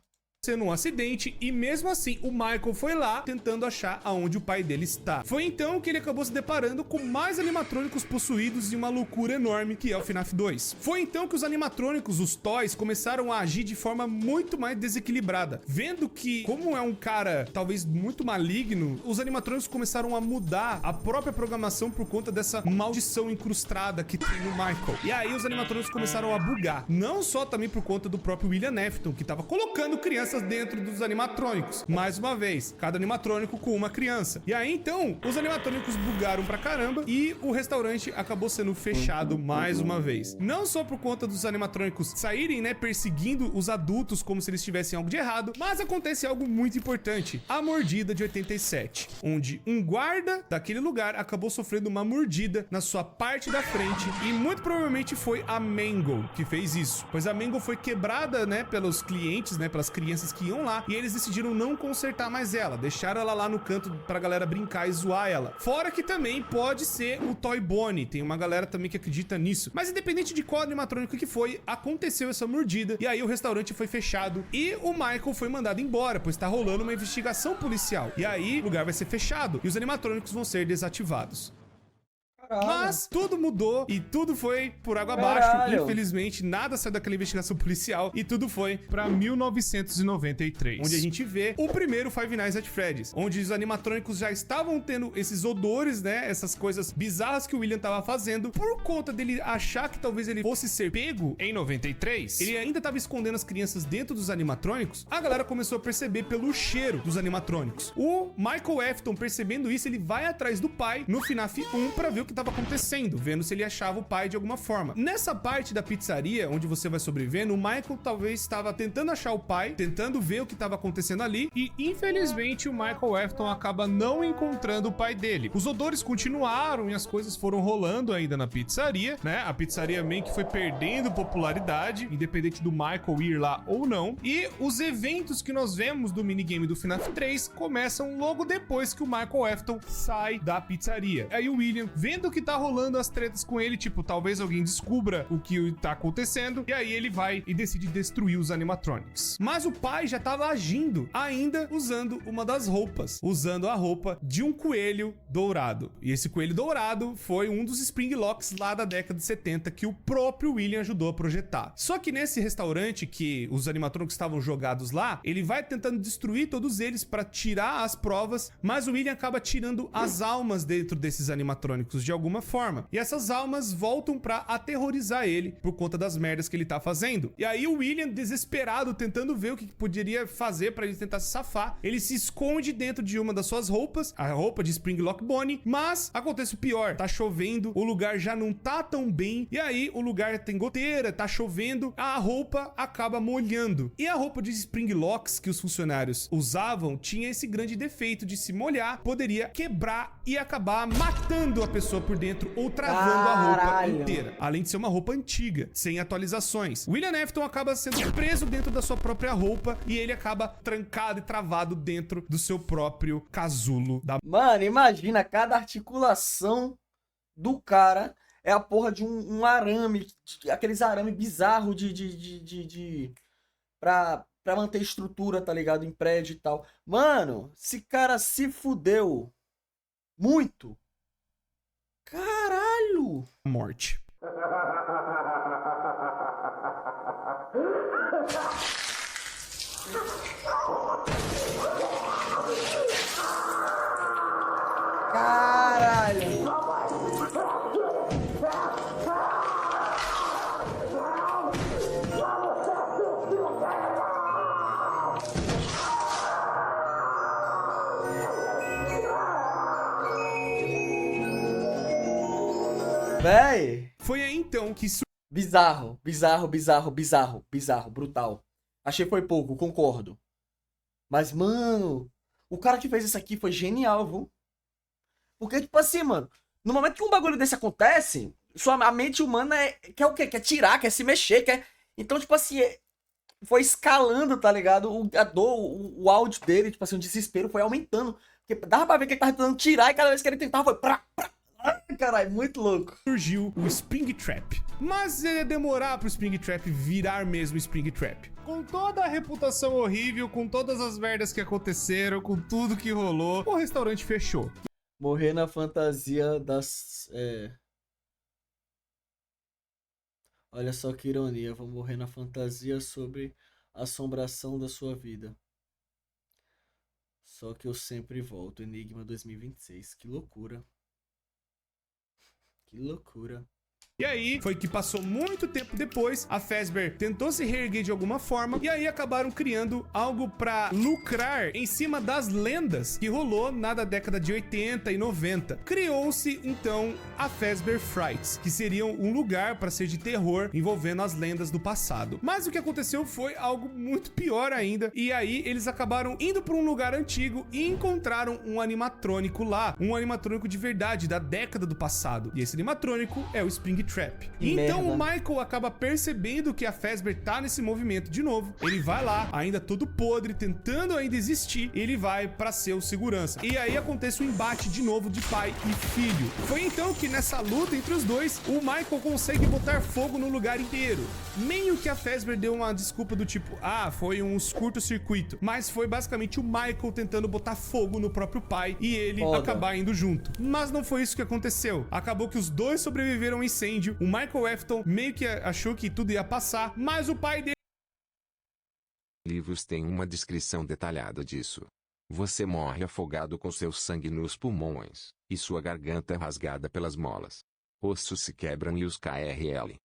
Sendo um acidente, e mesmo assim o Michael foi lá tentando achar aonde o pai dele está. Foi então que ele acabou se deparando com mais animatrônicos possuídos e uma loucura enorme que é o FNAF 2. Foi então que os animatrônicos, os toys, começaram a agir de forma muito mais desequilibrada. Vendo que, como é um cara talvez muito maligno, os animatrônicos começaram a mudar a própria programação por conta dessa maldição incrustada que tem no Michael. E aí os animatrônicos começaram a bugar. Não só também por conta do próprio William Afton, que estava colocando crianças dentro dos animatrônicos. Mais uma vez, cada animatrônico com uma criança. E aí, então, os animatrônicos bugaram pra caramba e o restaurante acabou sendo fechado mais uma vez. Não só por conta dos animatrônicos saírem, né, perseguindo os adultos como se eles tivessem algo de errado, mas acontece algo muito importante. A mordida de 87, onde um guarda daquele lugar acabou sofrendo uma mordida na sua parte da frente e muito provavelmente foi a Mangle que fez isso. Pois a Mangle foi quebrada, né, pelos clientes, né, pelas crianças que iam lá, e eles decidiram não consertar mais ela, deixaram ela lá no canto pra galera brincar e zoar ela. Fora que também pode ser o Toy Bonnie, tem uma galera também que acredita nisso. Mas independente de qual animatrônico que foi, aconteceu essa mordida, e aí o restaurante foi fechado, e o Michael foi mandado embora, pois tá rolando uma investigação policial. E aí o lugar vai ser fechado, e os animatrônicos vão ser desativados. Mas tudo mudou e tudo foi por água abaixo. Infelizmente, nada saiu daquela investigação policial e tudo foi pra 1993, onde a gente vê o primeiro Five Nights at Freddy's, onde os animatrônicos já estavam tendo esses odores, né, essas coisas bizarras que o William tava fazendo, por conta dele achar que talvez ele fosse ser pego em 93. Ele ainda tava escondendo as crianças dentro dos animatrônicos. A galera começou a perceber pelo cheiro dos animatrônicos. O Michael Afton, percebendo isso, ele vai atrás do pai no FNAF 1 pra ver o que tava acontecendo, vendo se ele achava o pai de alguma forma. Nessa parte da pizzaria, onde você vai sobrevivendo, o Michael talvez estava tentando achar o pai, tentando ver o que estava acontecendo ali, e infelizmente o Michael Afton acaba não encontrando o pai dele. Os odores continuaram e as coisas foram rolando ainda na pizzaria, né? A pizzaria meio que foi perdendo popularidade, independente do Michael ir lá ou não, e os eventos que nós vemos do minigame do FNAF 3 começam logo depois que o Michael Afton sai da pizzaria. Aí o William, vendo que tá rolando as tretas com ele, tipo, talvez alguém descubra o que tá acontecendo, e aí ele vai e decide destruir os animatronics. Mas o pai já tava agindo, ainda usando uma das roupas, usando a roupa de um coelho dourado. E esse coelho dourado foi um dos Springlocks lá da década de 70 que o próprio William ajudou a projetar. Só que nesse restaurante que os animatronics estavam jogados lá, ele vai tentando destruir todos eles para tirar as provas, mas o William acaba tirando as almas dentro desses animatrônicos de alguma forma. E essas almas voltam pra aterrorizar ele por conta das merdas que ele tá fazendo. E aí o William, desesperado, tentando ver o que poderia fazer pra ele tentar se safar, ele se esconde dentro de uma das suas roupas, a roupa de Springlock Bonnie, mas acontece o pior, tá chovendo, o lugar já não tá tão bem, e aí o lugar tem goteira, tá chovendo, a roupa acaba molhando. E a roupa de Springlocks que os funcionários usavam tinha esse grande defeito de se molhar, poderia quebrar e acabar matando a pessoa por dentro ou travando a roupa inteira. Além de ser uma roupa antiga, sem atualizações. William Afton acaba sendo preso dentro da sua própria roupa e ele acaba trancado e travado dentro do seu próprio casulo da... Mano, imagina, cada articulação do cara é a porra de um arame, aqueles arame bizarro pra manter estrutura, tá ligado? Em prédio e tal. Mano, esse cara se fudeu muito. Caralho! Morte. Caralho! Véi! Foi aí então que Bizarro, bizarro, bizarro, bizarro, bizarro, brutal. Achei que foi pouco, concordo. Mas, mano, o cara que fez isso aqui foi genial, viu? Porque, tipo assim, mano, no momento que um bagulho desse acontece, a mente humana quer o quê? Quer tirar, quer se mexer, quer... Então, tipo assim, foi escalando, tá ligado? A dor, o áudio dele, tipo assim, o desespero foi aumentando. Porque dava pra ver que ele tava tentando tirar e cada vez que ele tentava foi... Ai, caralho, muito louco. surgiu o Springtrap. Mas ia demorar pro Springtrap virar mesmo Springtrap. Com toda a reputação horrível, com todas as merdas que aconteceram, com tudo que rolou, o restaurante fechou. Morrer na fantasia das... Olha só que ironia, vou morrer na fantasia sobre a assombração da sua vida. Só que eu sempre volto. Enigma 2026. Que loucura. Que loucura. E aí, foi que passou muito tempo depois, a Fazbear tentou se reerguer de alguma forma, e aí acabaram criando algo pra lucrar em cima das lendas que rolou na década de 80 e 90. Criou-se, então, a Fazbear Frights, que seriam um lugar para ser de terror envolvendo as lendas do passado. Mas o que aconteceu foi algo muito pior ainda, e aí eles acabaram indo para um lugar antigo e encontraram um animatrônico lá, um animatrônico de verdade, da década do passado. E esse animatrônico é o Springtrap. Então o Michael acaba percebendo que a Fazbear tá nesse movimento de novo. Ele vai lá, ainda todo podre, tentando ainda existir, e ele vai pra ser o segurança. E aí acontece o embate de novo de pai e filho. Foi então que nessa luta entre os dois, o Michael consegue botar fogo no lugar inteiro. Meio que a Fazbear deu uma desculpa do tipo, foi um curto-circuito. Mas foi basicamente o Michael tentando botar fogo no próprio pai e ele acabar indo junto. Mas não foi isso que aconteceu. Acabou que os dois sobreviveram ao incêndio. O Michael Afton meio que achou que tudo ia passar, mas o pai dele... Livros têm uma descrição detalhada disso. Você morre afogado com seu sangue nos pulmões, e sua garganta rasgada pelas molas. Ossos se quebram e os KRL.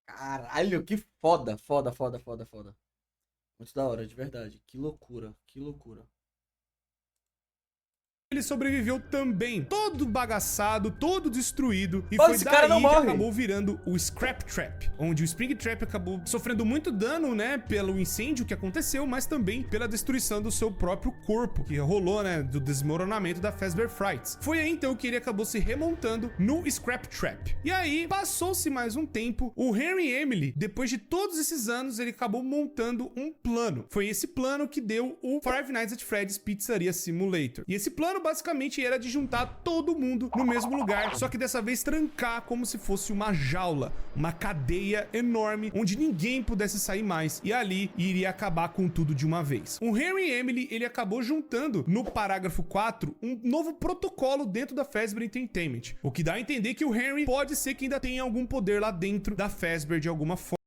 Caralho, que foda, foda, foda, foda, foda. Muito da hora, de verdade. Que loucura, que loucura. Ele sobreviveu também, todo bagaçado, todo destruído, e Pô, foi esse daí cara não que morre. acabou virando o Scrap Trap, onde o Springtrap acabou sofrendo muito dano, né, pelo incêndio que aconteceu, mas também pela destruição do seu próprio corpo, que rolou, né, do desmoronamento da Fazbear Frights. Foi aí então que ele acabou se remontando no Scrap Trap. E aí, passou-se mais um tempo, o Henry Emily, depois de todos esses anos, ele acabou montando um plano. Foi esse plano que deu o Five Nights at Freddy's Pizzeria Simulator. E esse plano basicamente era de juntar todo mundo no mesmo lugar, só que dessa vez trancar como se fosse uma jaula, uma cadeia enorme onde ninguém pudesse sair mais, e ali iria acabar com tudo de uma vez. O Henry Emily, ele acabou juntando no parágrafo 4 um novo protocolo dentro da Fazbear Entertainment, o que dá a entender que o Henry pode ser que ainda tenha algum poder lá dentro da Fazbear de alguma forma.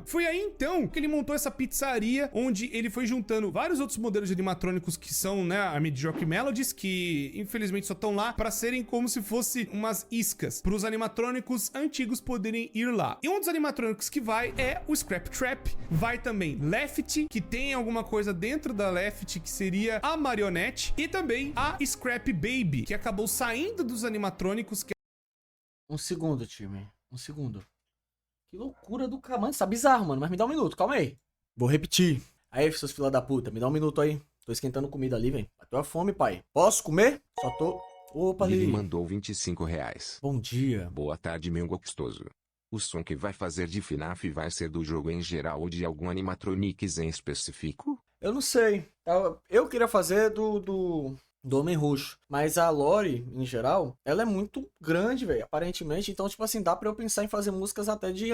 Foi aí então que ele montou essa pizzaria, onde ele foi juntando vários outros modelos de animatrônicos que são, né, a Mediocre Melodies, que infelizmente só estão lá para serem como se fosse umas iscas para os animatrônicos antigos poderem ir lá. E um dos animatrônicos que vai é o Scrap Trap, vai também Left, que tem alguma coisa dentro da Left que seria a marionete, e também a Scrap Baby, que acabou saindo dos animatrônicos. Um segundo, time. Um segundo. Que loucura do caramba. Isso tá bizarro, mano. Mas me dá um minuto, calma aí. Vou repetir. Aí, seus filha da puta, me dá um minuto aí. Tô esquentando comida ali, velho. Bateu a fome, pai. Posso comer? Só tô... Opa, Ele ali. mandou R$25. Bom dia. Boa tarde, meu gostoso. O som que vai fazer de FNAF vai ser do jogo em geral ou de algum animatronics em específico? Eu não sei. Eu queria fazer do Homem Roxo. Mas a lore, em geral, ela é muito grande, velho, aparentemente. Então, tipo assim, dá pra eu pensar em fazer músicas até de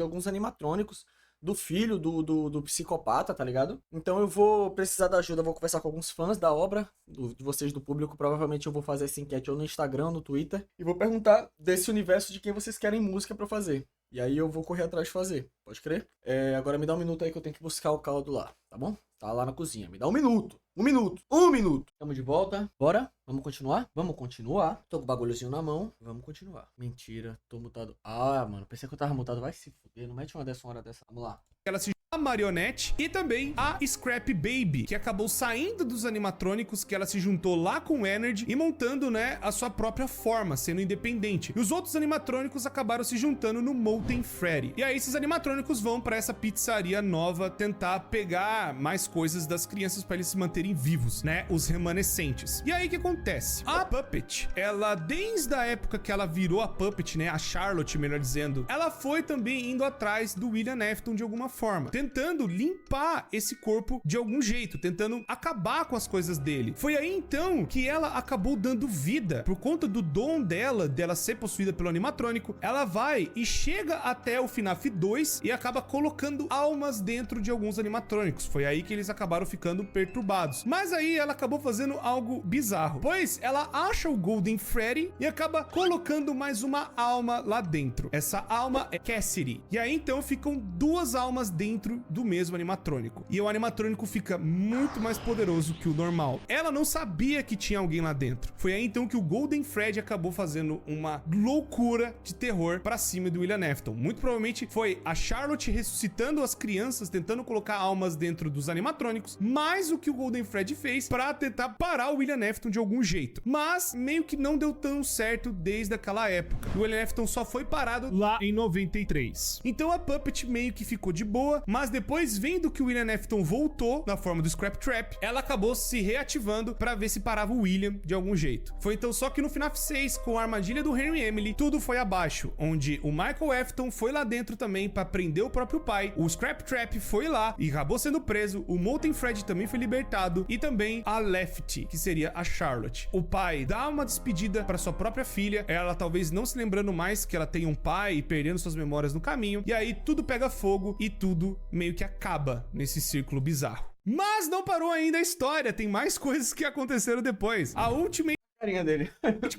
alguns animatrônicos. Do filho do psicopata, tá ligado? Então eu vou precisar da ajuda, vou conversar com alguns fãs da obra, de vocês do público. Provavelmente eu vou fazer essa enquete ou no Instagram, ou no Twitter. E vou perguntar desse universo de quem vocês querem música pra fazer. E aí eu vou correr atrás de fazer, pode crer? Agora me dá um minuto aí que eu tenho que buscar o caldo lá, tá bom? Tá lá na cozinha, me dá um minuto. Um minuto. Tamo de volta. Bora? Vamos continuar? Vamos continuar. Tô com o bagulhozinho na mão. Vamos continuar. Mentira, tô mutado. Ah, mano, pensei que eu tava mutado. Vai se fuder, não mete uma dessa hora dessa. Vamos lá. Ela se a Marionette e também a Scrap Baby, que acabou saindo dos animatrônicos, que ela se juntou lá com o Energy e montando, né, a sua própria forma, sendo independente. E os outros animatrônicos acabaram se juntando no Molten Freddy. E aí esses animatrônicos vão pra essa pizzaria nova tentar pegar mais coisas das crianças pra eles se manterem vivos, né, os remanescentes. E aí o que acontece? A Puppet, ela desde a época que ela virou a Puppet, né, a Charlotte, melhor dizendo, ela foi também indo atrás do William Afton de alguma forma, tentando limpar esse corpo de algum jeito, tentando acabar com as coisas dele. Foi aí então que ela acabou dando vida, por conta do dom dela ser possuída pelo animatrônico. Ela vai e chega até o FNAF 2 e acaba colocando almas dentro de alguns animatrônicos. Foi aí que eles acabaram ficando perturbados. Mas aí ela acabou fazendo algo bizarro, pois ela acha o Golden Freddy e acaba colocando mais uma alma lá dentro. Essa alma é Cassidy. E aí então ficam duas almas dentro do mesmo animatrônico. E o animatrônico fica muito mais poderoso que o normal. Ela não sabia que tinha alguém lá dentro. Foi aí então que o Golden Freddy acabou fazendo uma loucura de terror pra cima do William Afton. Muito provavelmente foi a Charlotte ressuscitando as crianças, tentando colocar almas dentro dos animatrônicos, mais o que o Golden Freddy fez pra tentar parar o William Afton de algum jeito. Mas meio que não deu tão certo desde aquela época. O William Afton só foi parado lá em 93. Então a Puppet meio que ficou de boa, mas depois, vendo que o William Afton voltou na forma do Scrap Trap, ela acabou se reativando pra ver se parava o William de algum jeito. Foi então só que no FNAF 6, com a armadilha do Henry Emily, tudo foi abaixo, onde o Michael Afton foi lá dentro também pra prender o próprio pai, o Scrap Trap foi lá e acabou sendo preso, o Molten Freddy também foi libertado e também a Lefty, que seria a Charlotte. O pai dá uma despedida pra sua própria filha, ela talvez não se lembrando mais que ela tem um pai e perdendo suas memórias no caminho, e aí tudo pega fogo e tudo meio que acaba nesse círculo bizarro. Mas não parou ainda a história, tem mais coisas que aconteceram depois. A última Carinha dele.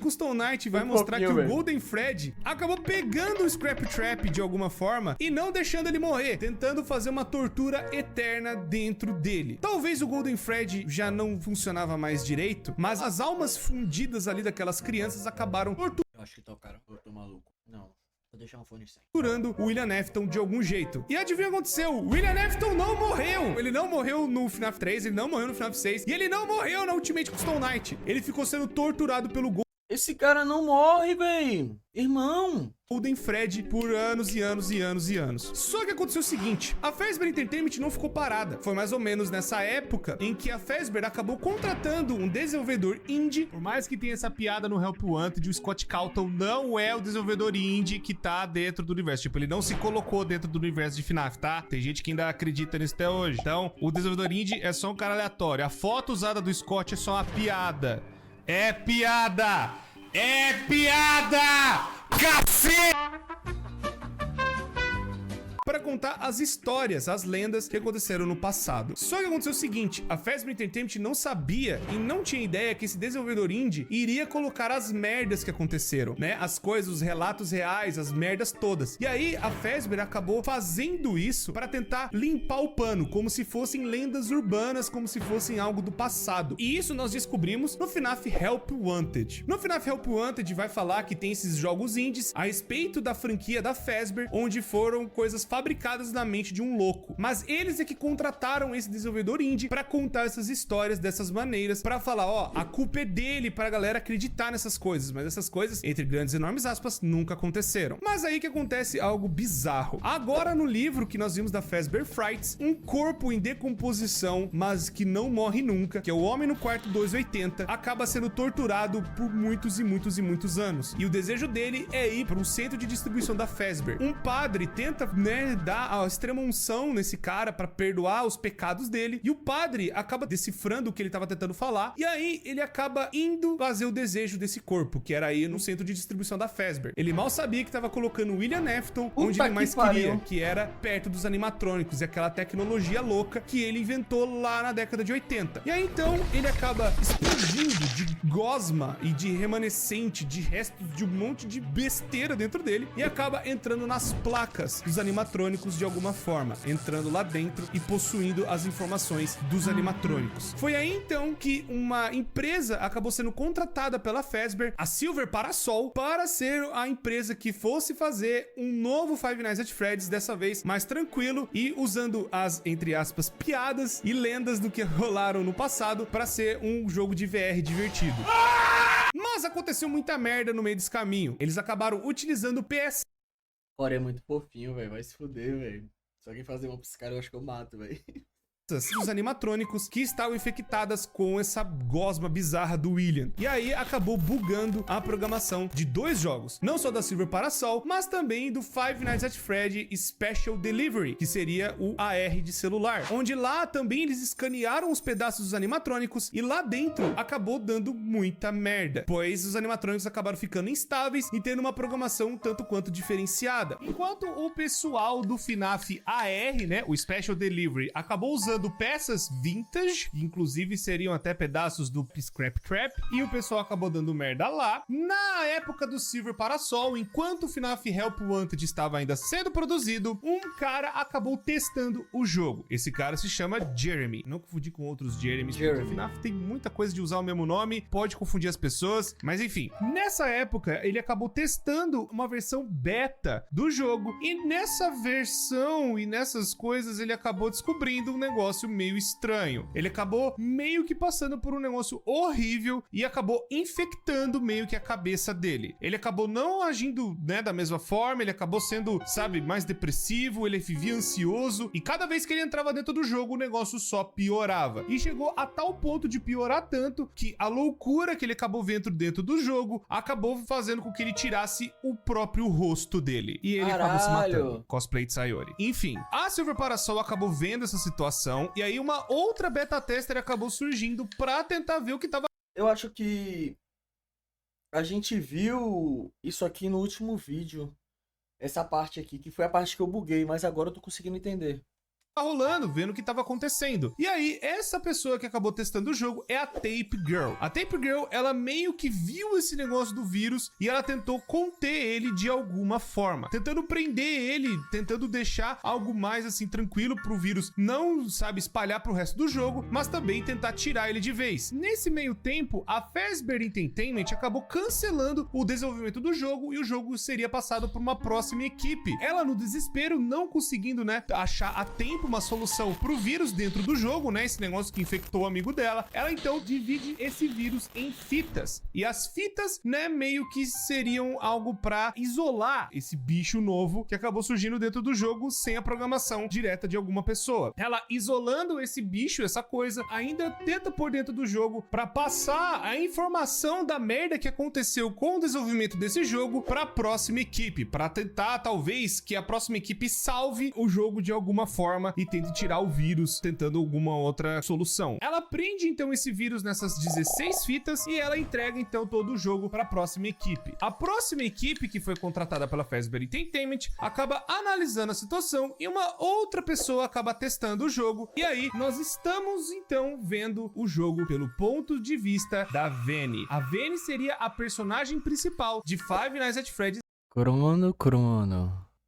Custom Night vai mostrar que o Golden Freddy acabou pegando o Scrap Trap de alguma forma e não deixando ele morrer, tentando fazer uma tortura eterna dentro dele. Talvez o Golden Freddy já não funcionava mais direito, mas as almas fundidas ali daquelas crianças acabaram torturando. Eu acho que tá o cara. Eu tô maluco. Não. Vou deixar um fone sem. Torturando o William Afton de algum jeito. E adivinha o que aconteceu? O William Afton não morreu! Ele não morreu no FNAF 3, ele não morreu no FNAF 6, e ele não morreu na Ultimate Custom Night. Ele ficou sendo torturado pelo Esse cara não morre, véi. Irmão. Golden Freddy por anos e anos e anos e anos. Só que aconteceu o seguinte, a Fazbear Entertainment não ficou parada. Foi mais ou menos nessa época em que a Fazbear acabou contratando um desenvolvedor indie. Por mais que tenha essa piada no Help Wanted, o Scott Calton não é o desenvolvedor indie que tá dentro do universo. Tipo, ele não se colocou dentro do universo de FNAF, tá? Tem gente que ainda acredita nisso até hoje. Então, o desenvolvedor indie é só um cara aleatório. A foto usada do Scott é só uma piada. É piada! É piada! Cacete! Para contar as histórias, as lendas que aconteceram no passado. Só que aconteceu o seguinte, a Fazbear Entertainment não sabia e não tinha ideia que esse desenvolvedor indie iria colocar as merdas que aconteceram, né? As coisas, os relatos reais, as merdas todas. E aí a Fazbear acabou fazendo isso para tentar limpar o pano, como se fossem lendas urbanas, como se fossem algo do passado. E isso nós descobrimos no FNAF Help Wanted. No FNAF Help Wanted vai falar que tem esses jogos indies a respeito da franquia da Fazbear, onde foram coisas fabricadas na mente de um louco. Mas eles é que contrataram esse desenvolvedor indie pra contar essas histórias dessas maneiras, pra falar, ó, a culpa é dele pra galera acreditar nessas coisas, mas essas coisas, entre grandes e enormes aspas, nunca aconteceram. Mas aí que acontece algo bizarro. Agora no livro que nós vimos da Fazbear Frights, um corpo em decomposição, mas que não morre nunca, que é o Homem no Quarto 280, acaba sendo torturado por muitos e muitos e muitos anos. E o desejo dele é ir para um centro de distribuição da Fazbear. Um padre tenta, né, dar a extrema unção nesse cara pra perdoar os pecados dele, e o padre acaba decifrando o que ele tava tentando falar, e aí ele acaba indo fazer o desejo desse corpo, que era ir no centro de distribuição da Fazbear. Ele mal sabia que tava colocando o William Afton onde ele mais queria, que era perto dos animatrônicos e aquela tecnologia louca que ele inventou lá na década de 80. E aí então ele acaba explodindo de gosma e de remanescente, de restos de um monte de besteira dentro dele, e acaba entrando nas placas dos animatrônicos animatrônicos de alguma forma, entrando lá dentro e possuindo as informações dos animatrônicos. Foi aí então que uma empresa acabou sendo contratada pela Fazbear, a Silver Parasol, para ser a empresa que fosse fazer um novo Five Nights at Freddy's, dessa vez mais tranquilo e usando as, entre aspas, piadas e lendas do que rolaram no passado para ser um jogo de VR divertido. Mas aconteceu muita merda no meio desse caminho. Eles acabaram utilizando o PS. Ora, é muito fofinho, velho. Vai se fuder, velho. Se alguém fazer uma pra esse cara, eu acho que eu mato, velho. Dos animatrônicos que estavam infectadas com essa gosma bizarra do William. E aí acabou bugando a programação de 2 jogos, não só da Silver Parasol, mas também do Five Nights at Freddy's Special Delivery, que seria o AR de celular, onde lá também eles escanearam os pedaços dos animatrônicos e lá dentro acabou dando muita merda, pois os animatrônicos acabaram ficando instáveis e tendo uma programação um tanto quanto diferenciada. Enquanto o pessoal do FNAF AR, né, o Special Delivery, acabou usando peças vintage, inclusive seriam até pedaços do Scrap Trap, e o pessoal acabou dando merda lá. Na época do Silver Parasol, enquanto o FNAF Help Wanted estava ainda sendo produzido, um cara acabou testando o jogo. Esse cara se chama Jeremy. Não confundir com outros Jeremys, porque o FNAF tem muita coisa de usar o mesmo nome, pode confundir as pessoas, mas enfim. Nessa época, ele acabou testando uma versão beta do jogo, e nessa versão e nessas coisas ele acabou descobrindo um negócio meio estranho. Ele acabou meio que passando por um negócio horrível e acabou infectando meio que a cabeça dele. Ele acabou não agindo, né, da mesma forma, ele acabou sendo, sabe, mais depressivo, ele vivia ansioso e cada vez que ele entrava dentro do jogo o negócio só piorava. E chegou a tal ponto de piorar tanto que a loucura que ele acabou vendo dentro do jogo acabou fazendo com que ele tirasse o próprio rosto dele. E ele acabou se matando. Cosplay de Sayori. Enfim, a Silver Parasol acabou vendo essa situação e aí uma outra beta tester acabou surgindo pra tentar ver o que tava... Eu acho que a gente viu isso aqui no último vídeo. Essa parte aqui, que foi a parte que eu buguei, mas agora eu tô conseguindo entender. rolando, vendo o que tava acontecendo. E aí, essa pessoa que acabou testando o jogo é a Tape Girl. A Tape Girl, ela meio que viu esse negócio do vírus e ela tentou conter ele de alguma forma, tentando prender ele, tentando deixar algo mais assim tranquilo pro vírus não, sabe, espalhar pro resto do jogo, mas também tentar tirar ele de vez. Nesse meio tempo, a Fazbear Entertainment acabou cancelando o desenvolvimento do jogo e o jogo seria passado por uma próxima equipe. Ela, no desespero, não conseguindo, né, achar a tempo uma solução pro vírus dentro do jogo, né, esse negócio que infectou o amigo dela, ela então divide esse vírus em fitas. E as fitas, né, meio que seriam algo pra isolar esse bicho novo que acabou surgindo dentro do jogo sem a programação direta de alguma pessoa. Ela, isolando esse bicho, essa coisa, ainda tenta por dentro do jogo pra passar a informação da merda que aconteceu com o desenvolvimento desse jogo pra próxima equipe, pra tentar, talvez, que a próxima equipe salve o jogo de alguma forma e tente tirar o vírus, tentando alguma outra solução. Ela prende, então, esse vírus nessas 16 fitas e ela entrega, então, todo o jogo pra próxima equipe. A próxima equipe, que foi contratada pela Fazbear Entertainment, acaba analisando a situação e uma outra pessoa acaba testando o jogo. E aí, nós estamos, então, vendo o jogo pelo ponto de vista da Vanny. A Vanny seria a personagem principal de Five Nights at Freddy's. Crono,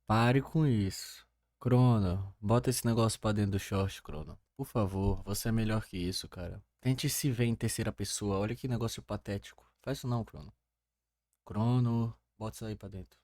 pare com isso. Crono, bota esse negócio pra dentro do short, Crono. Por favor, você é melhor que isso, cara. Tente se ver em terceira pessoa, olha que negócio patético. Faz isso não, Crono. Crono, bota isso aí pra dentro.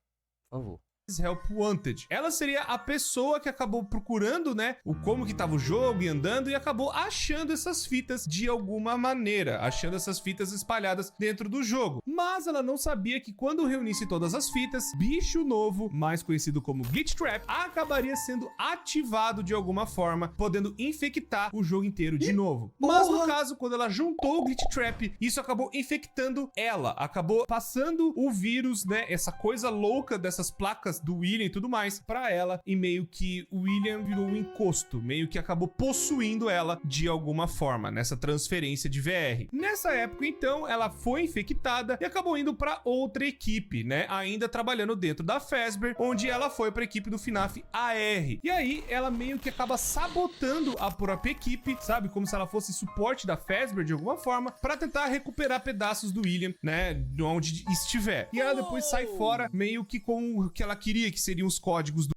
Por favor. Help Wanted. Ela seria a pessoa que acabou procurando, né, o como que tava o jogo e andando e acabou achando essas fitas de alguma maneira, achando essas fitas espalhadas dentro do jogo. Mas ela não sabia que quando reunisse todas as fitas, bicho novo, mais conhecido como Glitch Trap, acabaria sendo ativado de alguma forma, podendo infectar o jogo inteiro de novo. Mas no caso, quando ela juntou o Glitch Trap, isso acabou infectando ela, acabou passando o vírus, né, essa coisa louca dessas placas do William e tudo mais pra ela, e meio que o William virou um encosto, meio que acabou possuindo ela de alguma forma nessa transferência de VR. Nessa época, então, ela foi infectada e acabou indo pra outra equipe, né, ainda trabalhando dentro da Fazbear, onde ela foi pra equipe do FNAF AR. E aí, ela meio que acaba sabotando a própria equipe, sabe, como se ela fosse suporte da Fazbear de alguma forma, pra tentar recuperar pedaços do William, né, de onde estiver. E ela depois sai fora, meio que com o que ela queria, que seriam os códigos do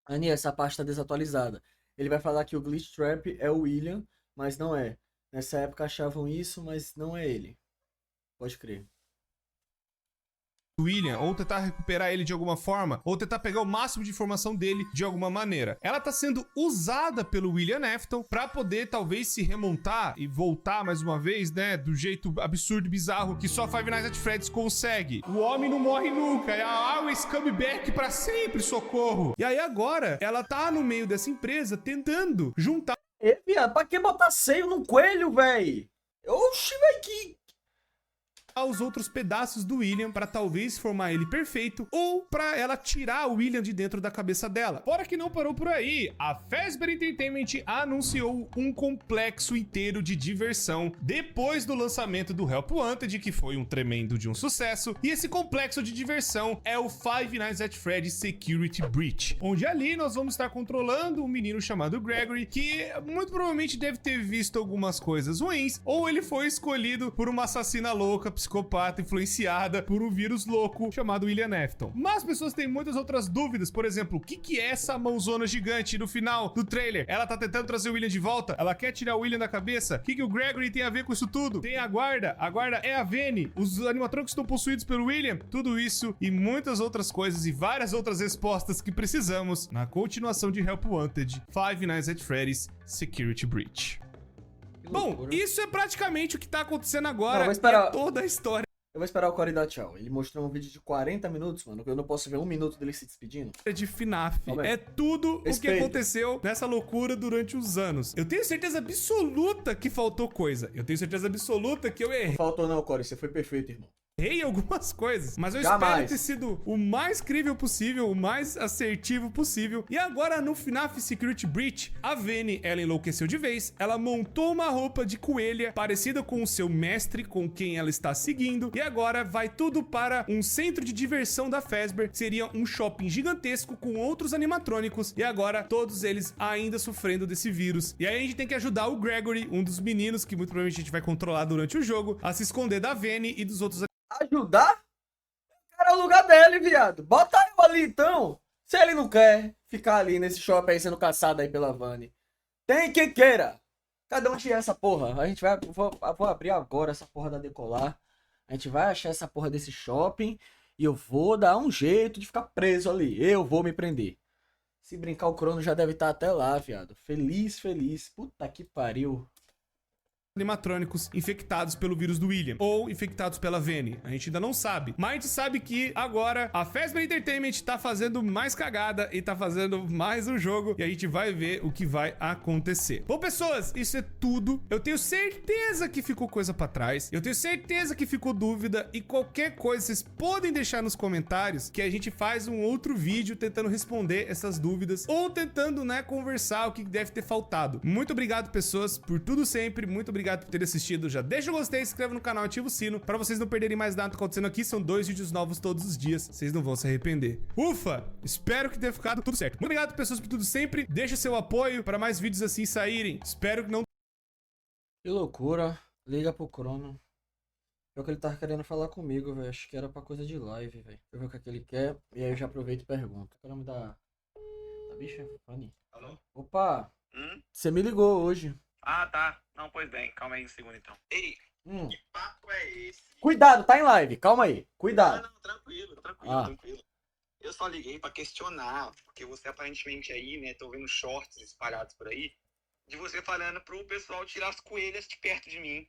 Ani, essa parte tá desatualizada. Ele vai falar que o Glitch Trap é o William, mas não é. Nessa época achavam isso, mas não é ele. Pode crer. William, ou tentar recuperar ele de alguma forma, ou tentar pegar o máximo de informação dele de alguma maneira. Ela tá sendo usada pelo William Afton pra poder talvez se remontar e voltar mais uma vez, né, do jeito absurdo e bizarro que só Five Nights at Freddy's consegue. O homem não morre nunca, é a always come back pra sempre, socorro. E aí agora, ela tá no meio dessa empresa tentando juntar Viado, pra que botar seio num coelho, véi? Oxi, véi, que... os outros pedaços do William pra talvez formar ele perfeito ou pra ela tirar o William de dentro da cabeça dela. Fora que não parou por aí, a Fazbear Entertainment anunciou um complexo inteiro de diversão depois do lançamento do Help Wanted, que foi um tremendo de um sucesso, e esse complexo de diversão é o Five Nights at Freddy's Security Breach, onde ali nós vamos estar controlando um menino chamado Gregory, que muito provavelmente deve ter visto algumas coisas ruins, ou ele foi escolhido por uma assassina louca, psicopata influenciada por um vírus louco chamado William Afton. Mas as pessoas têm muitas outras dúvidas, por exemplo, o que é essa mãozona gigante no final do trailer? Ela tá tentando trazer o William de volta? Ela quer tirar o William da cabeça? O que o Gregory tem a ver com isso tudo? Tem a guarda é a Vene, os animatrônicos estão possuídos pelo William? Tudo isso e muitas outras coisas e várias outras respostas que precisamos na continuação de Help Wanted, Five Nights at Freddy's Security Breach. Bom, isso é praticamente o que tá acontecendo agora. Não, eu vou esperar. É toda a história Eu vou esperar o Corey dar tchau. Ele mostrou um vídeo de 40 minutos, mano, que eu não posso ver um minuto dele se despedindo. de FNAF. É tudo o que Respeito. aconteceu nessa loucura durante os anos. Eu tenho certeza absoluta que faltou coisa. Eu tenho certeza absoluta que eu Não errei faltou não, Corey. Você foi perfeito, irmão. algumas coisas, mas eu Jamais. espero ter sido o mais crível possível, o mais assertivo possível. E agora no FNAF Security Breach, a Vene, ela enlouqueceu de vez, ela montou uma roupa de coelha parecida com o seu mestre, com quem ela está seguindo, e agora vai tudo para um centro de diversão da Fazbear, que seria um shopping gigantesco com outros animatrônicos, e agora todos eles ainda sofrendo desse vírus. E aí a gente tem que ajudar o Gregory, um dos meninos que muito provavelmente a gente vai controlar durante o jogo, a se esconder da Vene e dos outros Ajudar? Cara, é o lugar dele, viado. Bota eu ali, então. Se ele não quer ficar ali nesse shopping aí sendo caçado aí pela Vani. Tem quem queira. Cada um tinha essa porra. A gente vai... Vou abrir agora essa porra da Decolar. A gente vai achar essa porra desse shopping. E eu vou dar um jeito de ficar preso ali. Eu vou me prender. Se brincar, o Crono já deve estar até lá, viado. Feliz, feliz. Puta que pariu. animatrônicos infectados pelo vírus do William ou infectados pela Vene. A gente ainda não sabe. Mas a gente sabe que agora a Fazbear Entertainment tá fazendo mais cagada e tá fazendo mais um jogo e a gente vai ver o que vai acontecer. Bom, pessoas, isso é tudo. Eu tenho certeza que ficou coisa pra trás. Eu tenho certeza que ficou dúvida e qualquer coisa vocês podem deixar nos comentários que a gente faz um outro vídeo tentando responder essas dúvidas ou tentando, né, conversar o que deve ter faltado. Muito obrigado, pessoas, por tudo sempre. Muito obrigado por ter assistido. Já deixa o gostei, se inscreve no canal, ativa o sino pra vocês não perderem mais nada acontecendo aqui. São 2 vídeos novos todos os dias. Vocês não vão se arrepender. Ufa! Espero que tenha ficado tudo certo. Muito obrigado, pessoas, por tudo sempre. Deixa seu apoio pra mais vídeos assim saírem. Espero que não... Que loucura. Liga pro Crono. Pior que ele tava querendo falar comigo, velho. Acho que era pra coisa de live, velho. Deixa eu ver o que é que ele quer. E aí eu já aproveito e pergunto. Quero me dar... Tá, bicha? Fanny. Alô? Opa! Você me ligou hoje. Ah, tá. Não, pois bem. Calma aí um segundo, então. Ei, que papo é esse? Cuidado, tá em live. Calma aí. Não, Cuidado. não, tranquilo, Ah. tranquilo. Eu só liguei pra questionar, porque você aparentemente aí, né, tô vendo shorts espalhados por aí, de você falando pro pessoal tirar as coelhas de perto de mim.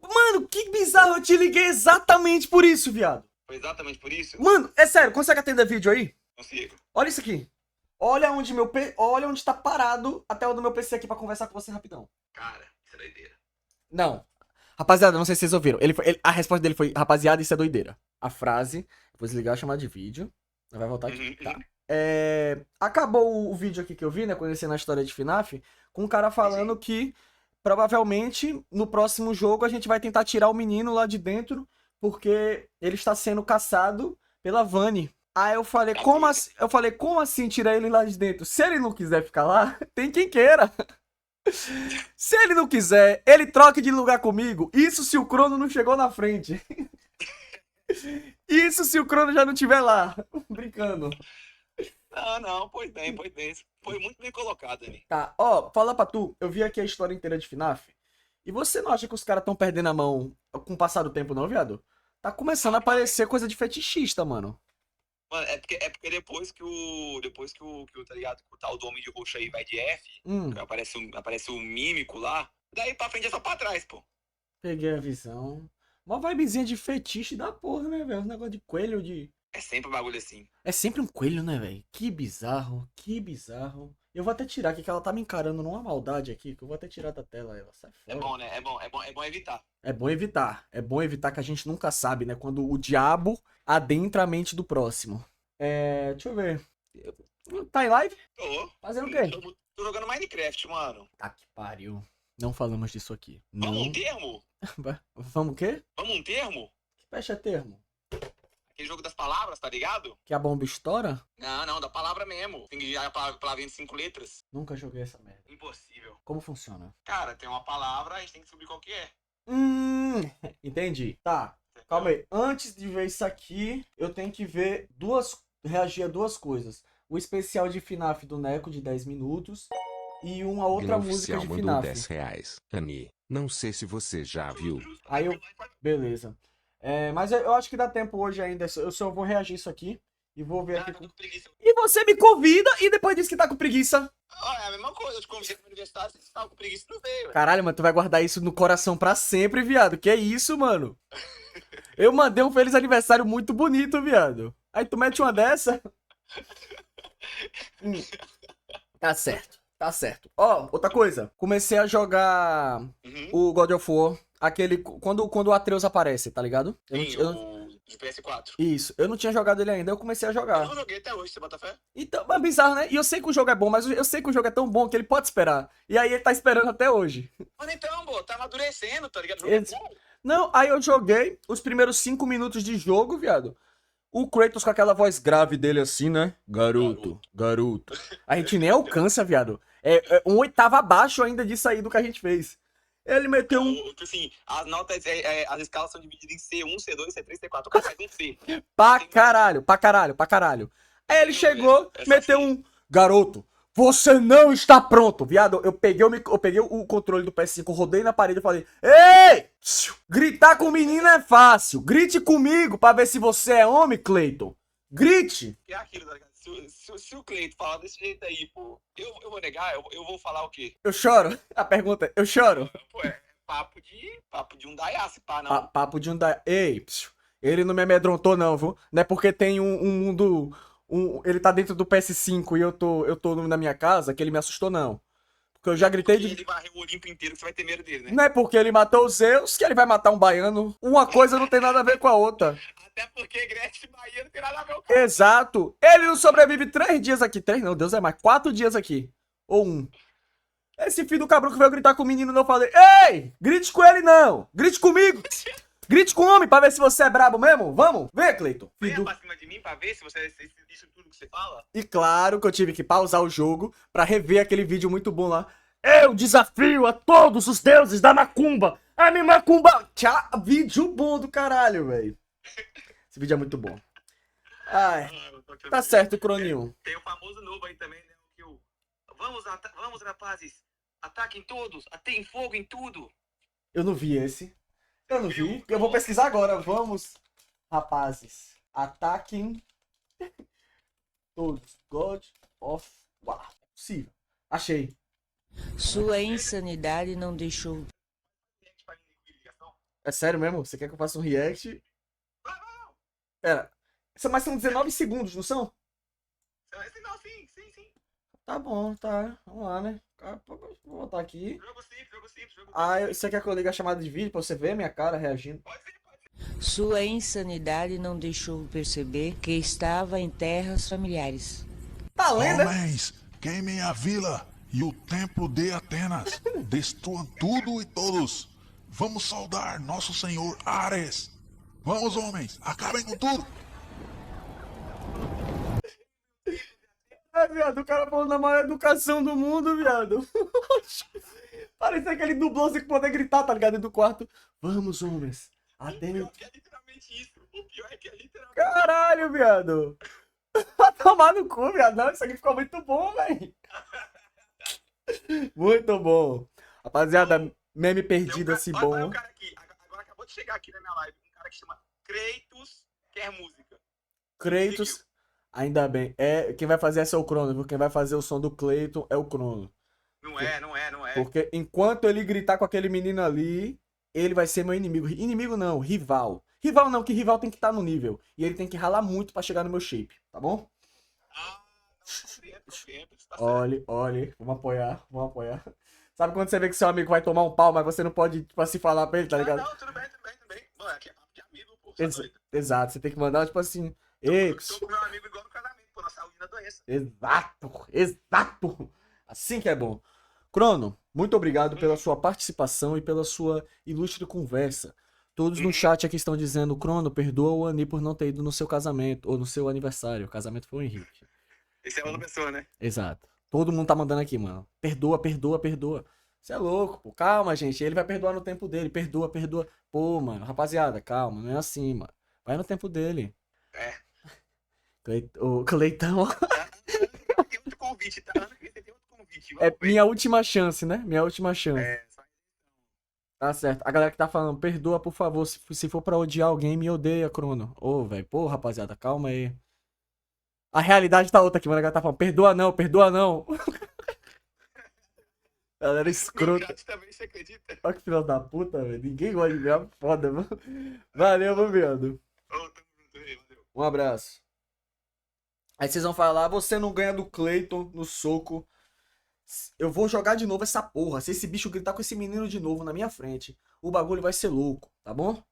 Mano, que bizarro. Eu te liguei exatamente por isso, viado. Foi exatamente por isso? Mano, é sério. Consegue atender vídeo aí? Consigo. Olha isso aqui. Olha onde Olha onde tá parado a tela do meu PC aqui pra conversar com você rapidão. Cara, isso é doideira. Não. Rapaziada, não sei se vocês ouviram. A resposta dele foi, rapaziada, isso é doideira. A frase, vou desligar a chamada de vídeo. Vai voltar aqui. Tá. Acabou o vídeo aqui que eu vi, né? Conhecendo a história de FNAF, com um cara falando que provavelmente no próximo jogo a gente vai tentar tirar o menino lá de dentro, porque ele está sendo caçado pela Vani. Aí eu falei, como assim tirar ele lá de dentro? Se ele não quiser ficar lá, tem quem queira. Se ele não quiser, ele troque de lugar comigo. Isso se o Crono não chegou na frente. Isso se o Crono já não estiver lá. Brincando. Não, pois bem, pois bem. Foi muito bem colocado, Dani. Tá, ó, fala pra tu, eu vi aqui a história inteira de FNAF. E você não acha que os caras tão perdendo a mão com o passar do tempo, não, viado? Tá começando a aparecer coisa de fetichista, mano. Mano, é porque depois que o, tá ligado? Que o tal do Homem de Roxo aí vai de F, Hum, que aparece o mímico lá, daí pra frente é só pra trás, pô. peguei a visão. Uma vibezinha de fetiche da porra, né, velho? Um negócio de coelho de. É sempre um bagulho assim. É sempre um coelho, né, velho? Que bizarro, que bizarro. Eu vou até tirar aqui, que ela tá me encarando numa maldade aqui, que eu vou até tirar da tela ela. Sai É fora. bom, né? É bom evitar. É bom evitar. É bom evitar que a gente nunca sabe, né? Quando o diabo adentra a mente do próximo. Deixa eu ver. Tá em live? Tô. Fazendo o quê? Tô jogando Minecraft, mano. Tá que pariu. Não falamos disso aqui. Vamos Não. um termo? Vamos o quê? Vamos um termo? Que fecha termo? Aquele jogo das palavras, tá ligado? Que a bomba estoura? Não, da palavra mesmo. Tem que girar a palavra em 5 letras. Nunca joguei essa merda. Impossível. Como funciona? Cara, tem uma palavra, a gente tem que descobrir qual que é. Entendi. Tá. Calma aí. Antes de ver isso aqui, eu tenho que ver reagir a duas coisas. O especial de FNAF do Neco de 10 minutos e uma outra Gno música Oficial de mandou FNAF. R$ 10. Ani, não sei se você já viu. Aí eu. Beleza. Mas eu acho que dá tempo hoje ainda. Eu só vou reagir isso aqui. E vou ver Ah, aqui. tô com preguiça. E você me convida e depois diz que tá com preguiça. É a mesma coisa, eu te convidei pro aniversário, você tava com preguiça e não veio, velho. Caralho, mano, tu vai guardar isso no coração pra sempre, viado. Que isso, mano? Eu mandei um feliz aniversário muito bonito, viado. Aí tu mete uma dessa. Tá certo, tá certo. Ó, outra coisa. Comecei a jogar Uhum. o God of War. Aquele. Quando o Atreus aparece, tá ligado? Sim, o de PS4. Isso, eu não tinha jogado ele ainda, eu comecei a Eu jogar. não joguei até hoje, você bota fé? Então, é bizarro, né? E eu sei que o jogo é bom, mas eu sei que o jogo é tão bom que ele pode esperar. E aí ele tá esperando até hoje. Mano, então, pô, tá amadurecendo, tá ligado? O jogo é Esse- bom. Não, aí eu joguei os primeiros 5 minutos de jogo, viado. O Kratos com aquela voz grave dele assim, né? Garoto, garoto. A gente nem alcança, viado. É um oitavo abaixo ainda disso aí do que a gente fez. Ele meteu um Assim, as notas, as escalas são divididas em C1, C2, C3, C4. O cara faz um C. pra caralho, pra caralho, pra caralho. Aí ele chegou, meteu um garoto. Você não está pronto, viado. Eu peguei o controle do PS5, rodei na parede e falei: Ei! Gritar com o menino é fácil. Grite comigo pra ver se você é homem, Cleiton. Grite. Que é aquilo, tá ligado? Se o Cleito falar desse jeito aí, pô, eu vou negar, eu vou falar o quê? Eu choro. A pergunta é: eu choro? Pô, é papo de um daiace, pá, não. Papo de um da. Ei, ele não me amedrontou, não, viu? Não é porque tem um mundo. Ele tá dentro do PS5 e eu tô na minha casa que ele me assustou, não. Porque eu já gritei Porque de. ele varreu o Olimpo inteiro, que você vai ter medo dele, né? Não é porque ele matou os Zeus que ele vai matar um baiano. Uma coisa não tem nada a ver com a outra. Até porque Grécia e Bahia não tem nada a ver com o cara. Exato. Ele não sobrevive 3 dias aqui. 3 não, Deus é mais. 4 dias aqui. Ou 1. Esse filho do cabrão que veio gritar com o menino, não falei: Ei! Grite com ele, não! Grite comigo! Grite com o homem pra ver se você é brabo mesmo. Vamos? Vem, Cleiton. Filho Venha do... pra cima de mim pra ver se você isso tudo que você fala. E claro que eu tive que pausar o jogo pra rever aquele vídeo muito bom lá. Eu desafio a todos os deuses da macumba a me macumba. Tchau, vídeo bom do caralho, velho. Esse vídeo é muito bom. Ai, tá certo, Croninho. Tem o famoso novo aí também, né? Que o vamos, rapazes. Ataquem todos. Ateiem fogo em tudo. Eu não vi esse. Eu não vi. Eu vou pesquisar agora. Vamos, rapazes. Ataquem todos. God of War. É possível. Achei. Sua insanidade não deixou. É sério mesmo? Você quer que eu faça um react? Pera. Mas são 19 segundos, não são? Não, sim. Tá bom, tá. Vamos lá, né? Vou botar aqui. Jogo simples. Você quer que eu ligue a chamada de vídeo pra você ver a minha cara reagindo? Pode ser. Sua insanidade não deixou perceber que estava em terras familiares. Tá lendo? Homens, queimem a vila e o templo de Atenas. Destruam tudo e todos. Vamos saudar nosso senhor Ares. Vamos, homens, acabem com tudo. Viado, o cara falou na maior educação do mundo, viado. Parecia que ele dublou sem poder gritar, tá ligado? Dentro do quarto. Vamos, homens. O Até... pior é que é literalmente isso. O pior é que é literalmente Caralho, viado. Vai tomar no cu, viado. Não, isso aqui ficou muito bom, velho. Muito bom. Rapaziada, meme Tem um perdido cara, assim olha o bom. cara aqui. Agora acabou de chegar aqui na minha live. Um cara que chama Kratos Quer Música. Kratos, ainda bem. É, quem vai fazer essa é o Crono, viu? Quem vai fazer o som do Cleiton é o Crono. Não é, não é, não é. Porque enquanto ele gritar com aquele menino ali, ele vai ser meu inimigo. Inimigo não, rival. Rival não, que rival tem que estar no nível. E ele tem que ralar muito pra chegar no meu shape, tá bom? Ah, não, compreendo, tá certo. Olhe, vamos apoiar, vamos apoiar. Sabe quando você vê que seu amigo vai tomar um pau, mas você não pode, tipo assim, falar pra ele, tá ligado? Não, tudo bem, tudo bem, tudo bem. Mano, aqui é papo de amigo, pô, tá doido. Exato, você tem que mandar, tipo assim, ei, Tô com meu amigo igual no casamento, pô, na saúde e na doença. exato. Assim que é bom. Crono, muito obrigado pela sua participação e pela sua ilustre conversa. Todos no chat aqui estão dizendo, Crono, perdoa o Ani por não ter ido no seu casamento, ou no seu aniversário. O casamento foi o Henrique. Esse é outra pessoa, né? Exato. Todo mundo tá mandando aqui, mano. Perdoa, perdoa, perdoa. Você é louco, pô. Calma, gente. Ele vai perdoar no tempo dele. Perdoa, perdoa. Pô, mano, rapaziada, calma. Não é assim, mano. Vai no tempo dele. É. O Cleitão. Tem outro convite, tá? Ano que vem tem outro convite. É Vamos ver. minha última chance, né? Minha última chance. É, só- Tá certo. A galera que tá falando, perdoa, por favor. Se for pra odiar alguém, me odeia, Crono. Ô, velho. Pô, rapaziada, calma aí. A realidade tá outra aqui, mano. A galera tá falando, perdoa não, perdoa não. Galera no escrota. chat também, você acredita? Olha que filho da puta, velho. Ninguém gosta de ver a foda, mano. Valeu, meu viado. Ô, tamo junto aí, valeu. Um abraço. Aí vocês vão falar, você não ganha do Cleiton no soco. Eu vou jogar de novo essa porra. Se esse bicho gritar com esse menino de novo na minha frente, o bagulho vai ser louco, tá bom?